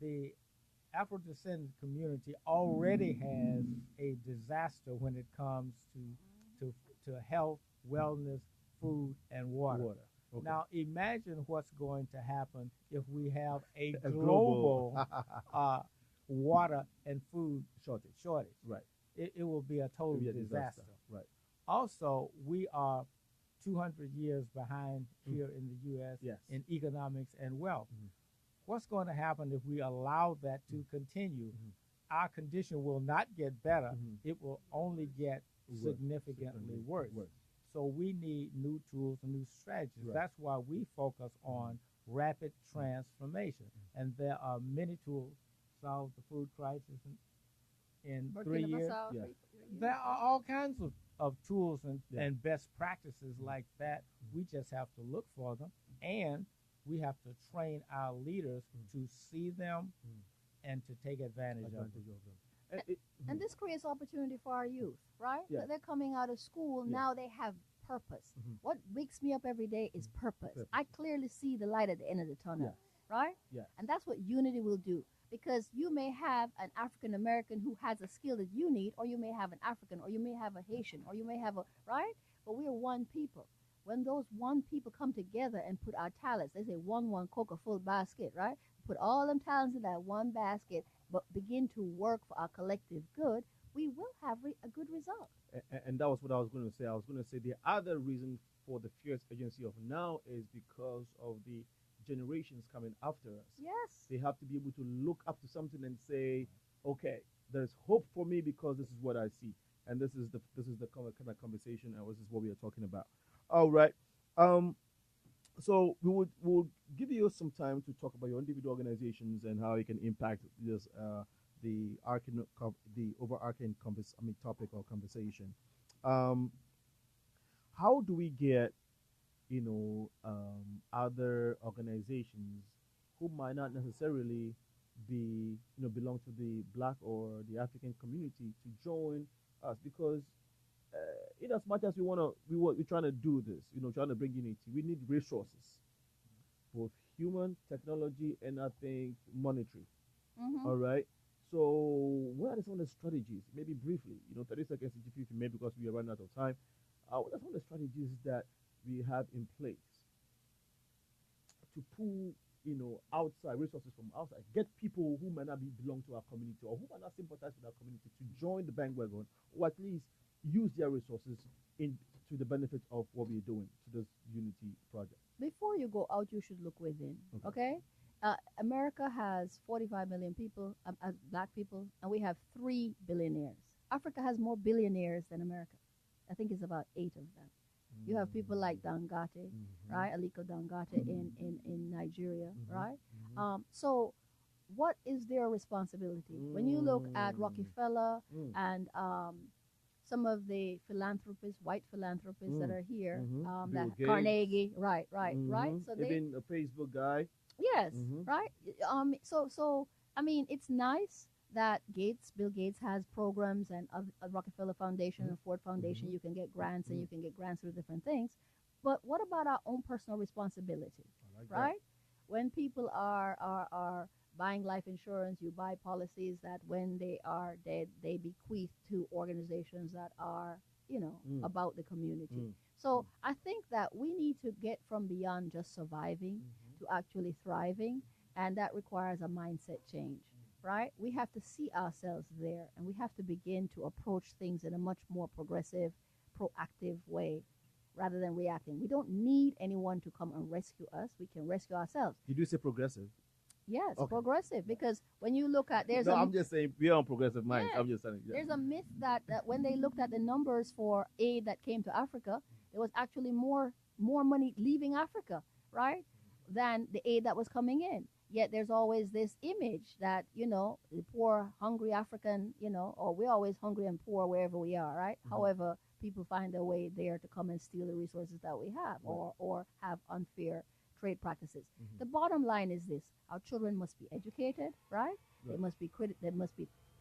the Afro-descendant community already has a disaster when it comes to health, wellness, food, and water. Okay. Now, imagine what's going to happen if we have a A global water and food shortage. Right. It will be a total It'll be a disaster. Right. Also, we are 200 years behind here in the U.S. Yes. in economics and wealth. What's going to happen if we allow that to continue? Our condition will not get better. It will only get significantly worse. So we need new tools and new strategies. Right. That's why we focus on rapid transformation. And there are many tools to solve the food crisis in 3 years. Yeah. There are all kinds of tools and best practices like that. We just have to look for them, and we have to train our leaders to see them and to take advantage of them. And this creates opportunity for our youth, right? Yeah. They're coming out of school, now they have purpose. What wakes me up every day is purpose. I clearly see the light at the end of the tunnel, right? Yes. And that's what unity will do. Because you may have an African American who has a skill that you need, or you may have an African, or you may have a Haitian, or you may have right? But we are one people. When those one people come together and put our talents, they say one cook a full basket, right? Put all them talents in that one basket, but begin to work for our collective good, we will have a good result. And that was what I was going to say. I was going to say the other reason for the fierce agency of now is because of the generations coming after us. Yes. They have to be able to look up to something and say, okay, there's hope for me because this is what I see. And this is the kind of conversation, and this is what we are talking about. All right. So we'll give you some time to talk about your individual organizations and how it can impact this the overarching topic or conversation. How do we get other organizations who might not necessarily belong to the black or the African community to join us? Because in as much as we're trying to do this, trying to bring unity, we need resources, both human, technology, and I think monetary. All right. So, what are some of the strategies? Maybe briefly, 30 seconds to GP, maybe because we are running out of time. What are some of the strategies that we have in place to pull, outside resources from outside, get people who might not belong to our community or who might not sympathize with our community to join the bandwagon, or at least use their resources to the benefit of what we're doing to this unity project? Before you go out, you should look within. Okay? America has 45 million people, black people, and we have 3 billionaires. Africa has more billionaires than America. I think it's about 8 of them. You have people like Dangote, right? Aliko Dangote in Nigeria, right? So what is their responsibility? When you look at Rockefeller and some of the philanthropists, white philanthropists that are here, that Carnegie, right? So even a Facebook guy. Yes, right. So I mean, it's nice that Bill Gates has programs, and Rockefeller Foundation and Ford Foundation. You can get grants, and you can get grants for different things. But what about our own personal responsibility, right? When people are buying life insurance, you buy policies that when they are dead, they bequeath to organizations that are, about the community. So I think that we need to get from beyond just surviving to actually thriving, and that requires a mindset change, right? We have to see ourselves there, and we have to begin to approach things in a much more progressive, proactive way rather than reacting. We don't need anyone to come and rescue us. We can rescue ourselves. Did you say progressive? Yes, progressive, because when you look at I'm just saying we are on progressive minds. Yeah, I'm just saying. There's a myth that when they looked at the numbers for aid that came to Africa, there was actually more money leaving Africa, right, than the aid that was coming in. Yet there's always this image that, the poor, hungry African, or we're always hungry and poor wherever we are, right? However, people find a way there to come and steal the resources that we have, or have unfair trade practices. The bottom line is this: our children must be educated, right? They must be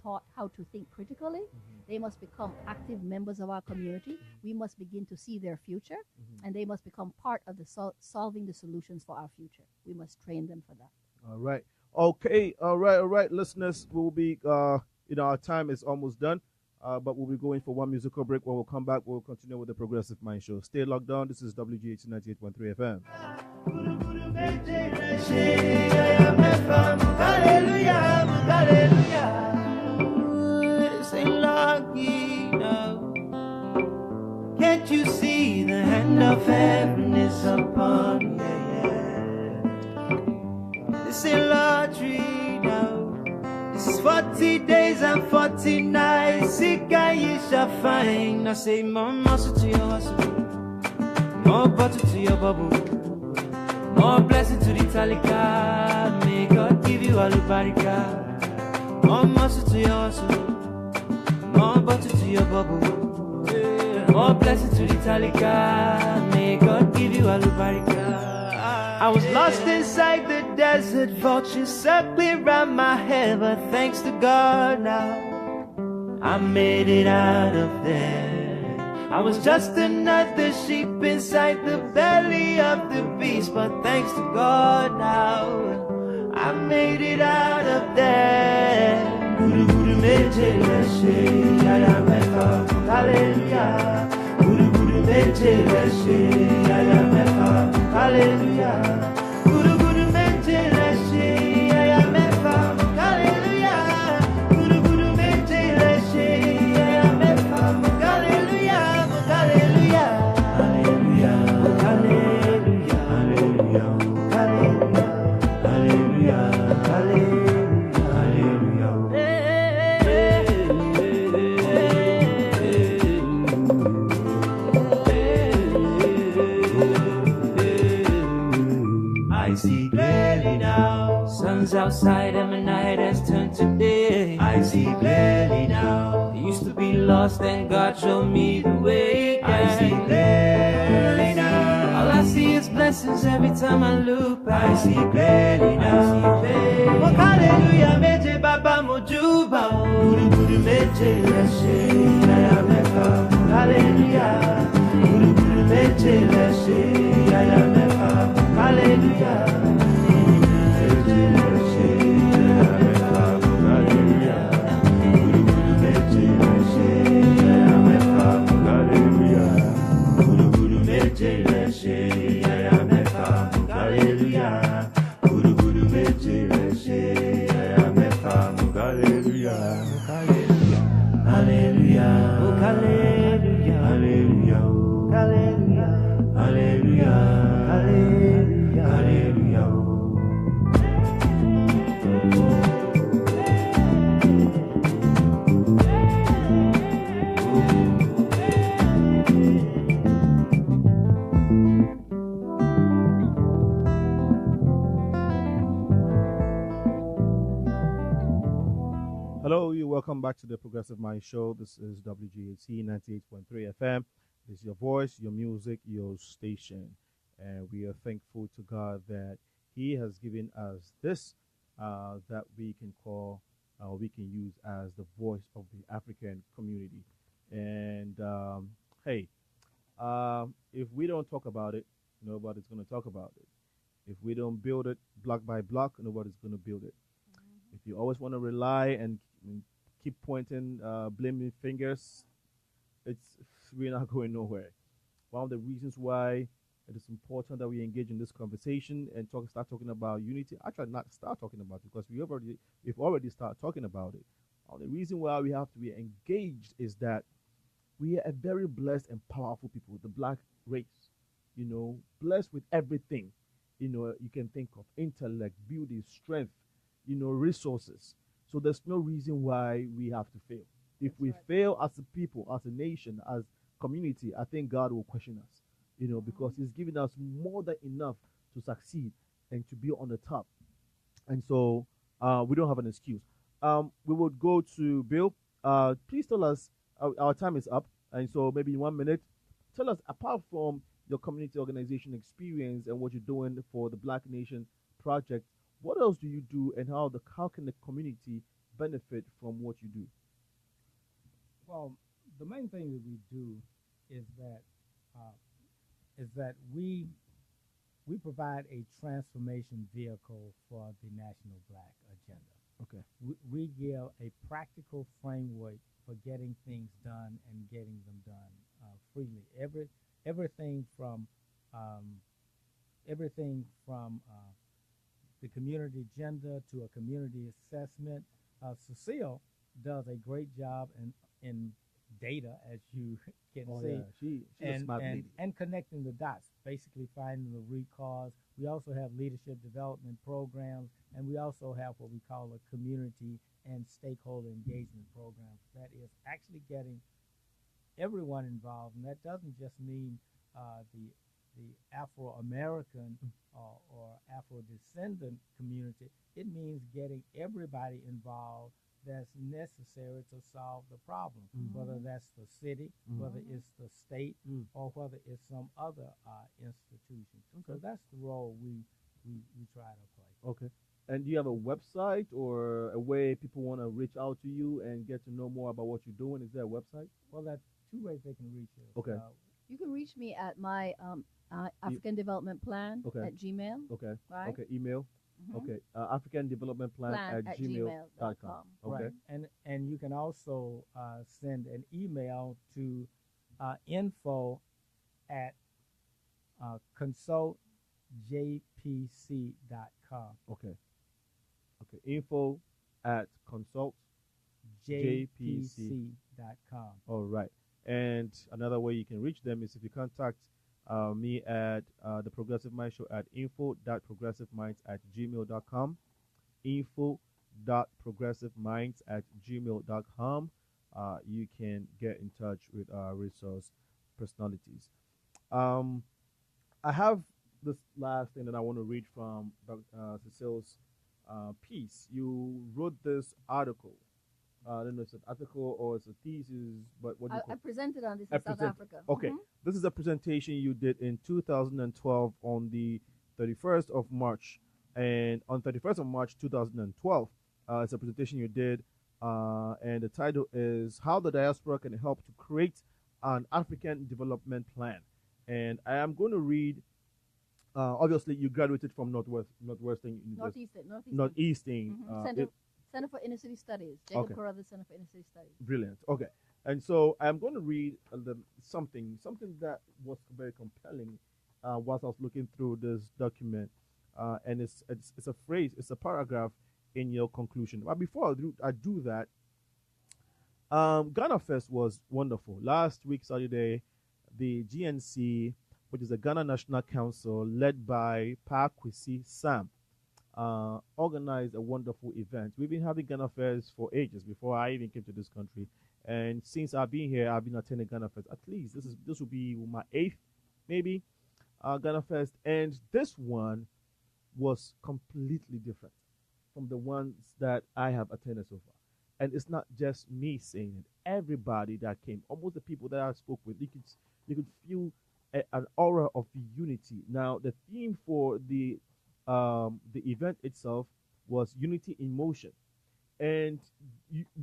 taught how to think critically. They must become active members of our community. We must begin to see their future, and they must become part of the solving the solutions for our future. We must train them for that. All right. Okay. All right. Listeners, we'll be, our time is almost done, but we'll be going for one musical break. When we'll come back, we'll continue with the Progressive Mind Show. Stay locked down. This is WGH 98.3 FM. Can't you see the hand of heaven is upon me? This is lottery now. This is 40 days and 40 nights. Sick you shall find. I say more muscle to your hustle, more butter to your bubble, more blessing to the talika. May God give you all the barika. More muscle to your hustle, more butter to your bubble, more blessing to the talika. May God give you all the barika. I was lost inside the desert, vultures circling round my head, but thanks to God now I made it out of there. I was just another sheep inside the belly of the beast, but thanks to God now I made it out of there. Guru Guru Meje Leshe Yaya Mefa Hallelujah. Guru Guru Meje Leshe Yaya Mefa Hallelujah. Guru Guru Meje Leshe Yaya Mefa Hallelujah. Guru Guru Meje Leshe Yaya Mefa Hallelujah. Hallelujah. Hallelujah. Hallelujah. Hallelujah. Hallelujah. Hallelujah. I see clearly now. Sun's outside and my night has turned to day. I see clearly now. I used to be lost and God showed me the way. I see clearly now. All I see is blessings every time I look back. I see clearly now. I see clearly. Oh, hallelujah, meje baba mojuba. Guru guru meje leshe. Hallelujah. Hello, you welcome back to the Progressive Mind Show. This is WGAT 98.3 FM. This is your voice, your music, your station. And we are thankful to God that He has given us this that we can call, we can use as the voice of the African community. And hey, if we don't talk about it, nobody's going to talk about it. If we don't build it block by block, nobody's going to build it. If you always want to rely and keep pointing, blaming fingers, we're not going nowhere. One of the reasons why it is important that we engage in this conversation and start talking about unity. Actually, not start talking about it because we've already started talking about it. The reason why we have to be engaged is that we are a very blessed and powerful people, the black race. Blessed with everything. You can think of intellect, beauty, strength, resources. So there's no reason why we have to fail. If we fail as a people, as a nation, as community, I think God will question us, because He's given us more than enough to succeed and to be on the top. And so we don't have an excuse. We would go to Bill. Please tell us, our time is up. And so maybe in 1 minute, tell us, apart from your community organization experience and what you're doing for the Black Nation Project, what else do you do, and how can the community benefit from what you do? Well, the main thing that we do is that we provide a transformation vehicle for the National Black Agenda. Okay. We give a practical framework for getting things done and getting them done freely. Everything from the community agenda to a community assessment. Cecile does a great job in data, as you can see. Yeah. She's a smart lady. And connecting the dots, basically finding the root cause. We also have leadership development programs, and we also have what we call a community and stakeholder engagement program. That is actually getting everyone involved, and that doesn't just mean the Afro-American or Afro-descendant community. It means getting everybody involved that's necessary to solve the problem, whether that's the city, whether it's the state, or whether it's some other institution. So that's the role we try to play. Okay. And do you have a website or a way people want to reach out to you and get to know more about what you're doing? Is there a website? Well, that's two ways they can reach us. Okay. You can reach me at my African Development Plan at Gmail. Okay. Right? Okay. Email. Okay. African Development Plan at gmail.com. Okay. Right. And you can also send an email to info at consultjpc.com. Okay. Okay. Info at consultjpc.com. All right. And another way you can reach them is if you contact me at the Progressive Mind Show at info.progressiveminds@gmail.com. info.progressiveminds@gmail.com. You can get in touch with our resource personalities. I have this last thing that I want to read from Cecile's piece. You wrote this article. I don't know if it's an article or it's a thesis, but what do you call it? I presented on this in South Africa. Okay. This is a presentation you did in 2012 on the 31st of March. And on 31st of March 2012, it's a presentation you did, and the title is How the Diaspora Can Help to Create an African Development Plan. And I am going to read, obviously you graduated from Northwestern University. Northeastern. Center for Inner City Studies. Jacob Carruthers Center for Inner City Studies. Brilliant. Okay. And so I'm going to read something that was very compelling whilst I was looking through this document. And it's a phrase, it's a paragraph in your conclusion. But before I do that, Ghana Fest was wonderful. Last week, Saturday, the GNC, which is the Ghana National Council, led by Pa Kwesi Sam, organized a wonderful event. We've been having Ghana Fest for ages before I even came to this country, and since I've been here, I've been attending Ghana Fest. At least this will be my eighth, maybe, Ghana Fest, and this one was completely different from the ones that I have attended so far. And it's not just me saying it. Everybody that came, almost the people that I spoke with, you could feel an aura of unity. Now, the theme for the event itself was unity in motion, and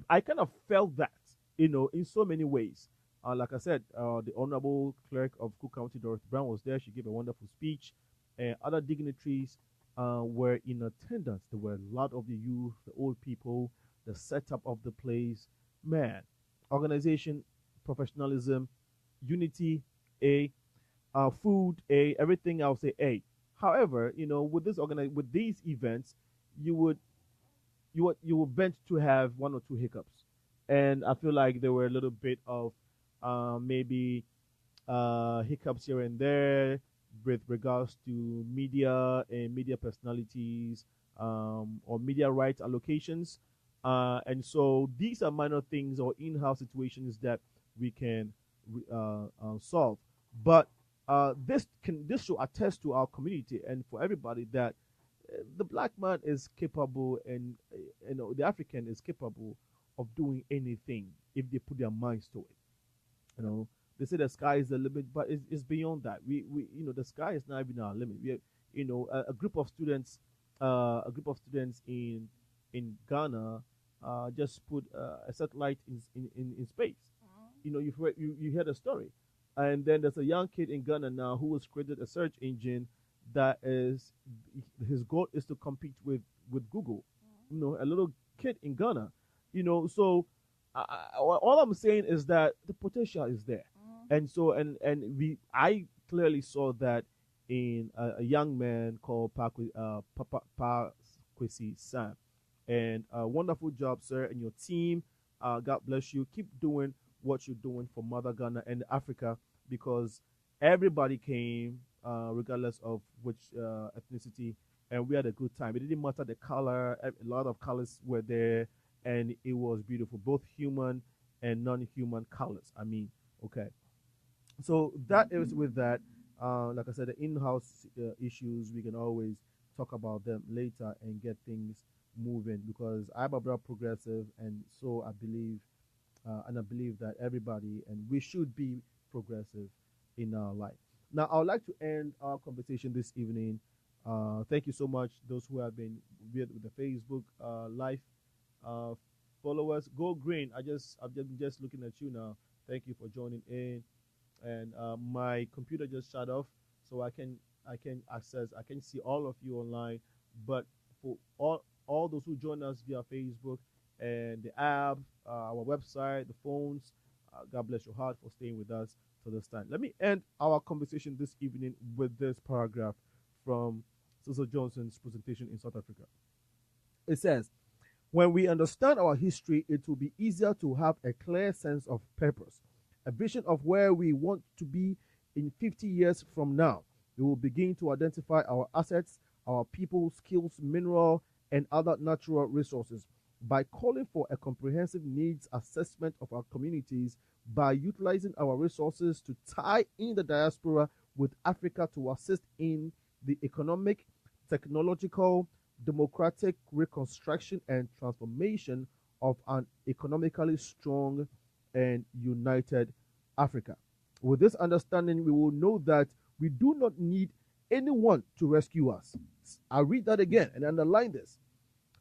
I kind of felt that, in so many ways. Like I said, the Honorable Clerk of Cook County, Dorothy Brown, was there. She gave a wonderful speech, and other dignitaries were in attendance. There were a lot of the youth, the old people, the setup of the place. Man, organization, professionalism, unity, food, everything I'll say, However, with with these events, you would you would bent to have one or two hiccups, and I feel like there were a little bit of maybe hiccups here and there with regards to media and media personalities, or media rights allocations. And so these are minor things or in-house situations that we can solve. But this should attest to our community and for everybody that the black man is capable, and the African is capable of doing anything if they put their minds to it. You know, they say the sky is the limit, but it's beyond that. We the sky is not even our limit. We have, a group of students, in Ghana, just put a satellite in space. You heard the story, and then there's a young kid in Ghana now who has created a search engine that is his goal is to compete with Google. A little kid in Ghana. So all I'm saying is that the potential is there, and so I clearly saw that in a young man called Pa Kwesi Sam, and wonderful job, sir, and your team. God bless you. Keep doing what you're doing for Mother Ghana and Africa, because everybody came, regardless of which ethnicity, and we had a good time. It didn't matter the color; a lot of colors were there, and it was beautiful, both human and non-human colors. I mean, okay. So that is with that. Like I said, the in-house issues, we can always talk about them later and get things moving, because I'm a broad progressive, and so I believe that everybody, and we should be progressive in our life. Now, I would like to end our conversation this evening. Thank you so much, those who have been with the Facebook live followers. Go green! I'm just looking at you now. Thank you for joining in. And my computer just shut off, so I can see all of you online. But for all those who join us via Facebook and the app, our website, the phones, God bless your heart for staying with us to this time. Let me end our conversation this evening with this paragraph from Cecil Johnson's presentation in South Africa. It says, "When we understand our history, it will be easier to have a clear sense of purpose, a vision of where we want to be in 50 years from now. We will begin to identify our assets, our people, skills, mineral, and other natural resources by calling for a comprehensive needs assessment of our communities, by utilizing our resources to tie in the diaspora with Africa to assist in the economic, technological, democratic reconstruction and transformation of an economically strong and united Africa. With this understanding, we will know that we do not need anyone to rescue us." I'll read that again and underline this.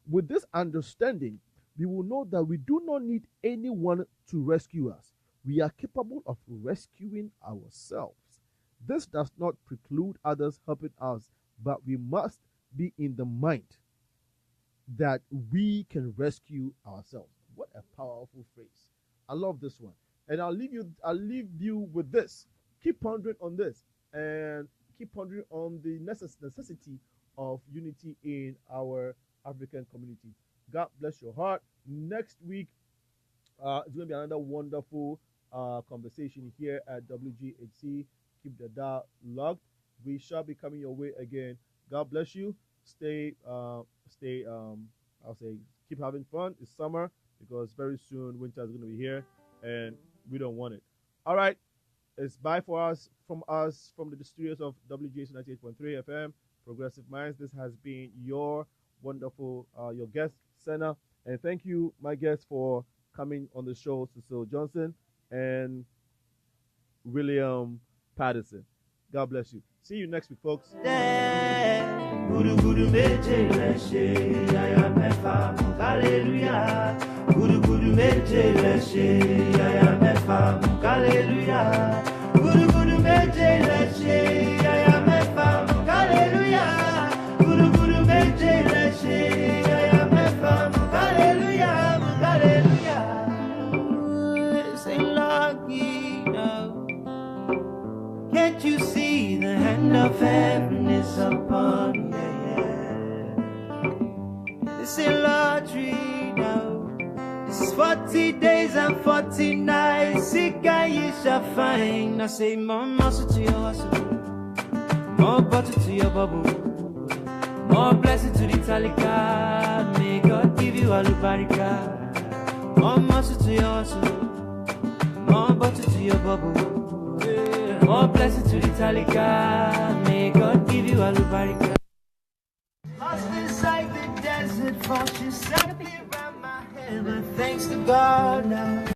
With this understanding, we will know that we do not need anyone to rescue us. We are capable of rescuing ourselves. This does not preclude others helping us, but we must be in the mind that we can rescue ourselves. What a powerful phrase. I love this one. And I'll leave you with this. Keep pondering on this, and keep pondering on the necessity of unity in our African community. God bless your heart. Next week, It's going to be another wonderful conversation here at WGHC. Keep the dial locked. We shall be coming your way again. God bless you. Stay. I'll say, keep having fun. It's summer because very soon winter is going to be here, and we don't want it. All right. It's bye for us from the studios of WGHC 98.3 FM, Progressive Minds. This has been your wonderful, your guest, Senna. And thank you, my guests, for coming on the show, Cecile Johnson and William Patterson. God bless you. See you next week, folks. Guru guru meje leshe yaya mefa hallelujah. Guru guru meje leshe yaya mefa hallelujah. Guru guru meje leshe yaya mefa hallelujah. Guru guru meje leshe yaya mefa hallelujah. Hallelujah. Say lucky now. Can't you see the hand of heaven is upon you? This is lottery now. This is 40 days and 40 nights. Sick and you shall find. I say more muscle to your hustle, more butter to your bubble, more blessing to the talika. May God give you all the barika. More muscle to your hustle, more butter to your bubble, more blessing to the talika. May God give you all the barika. Lost inside the desert, fortune set me around my head, but thanks to God now.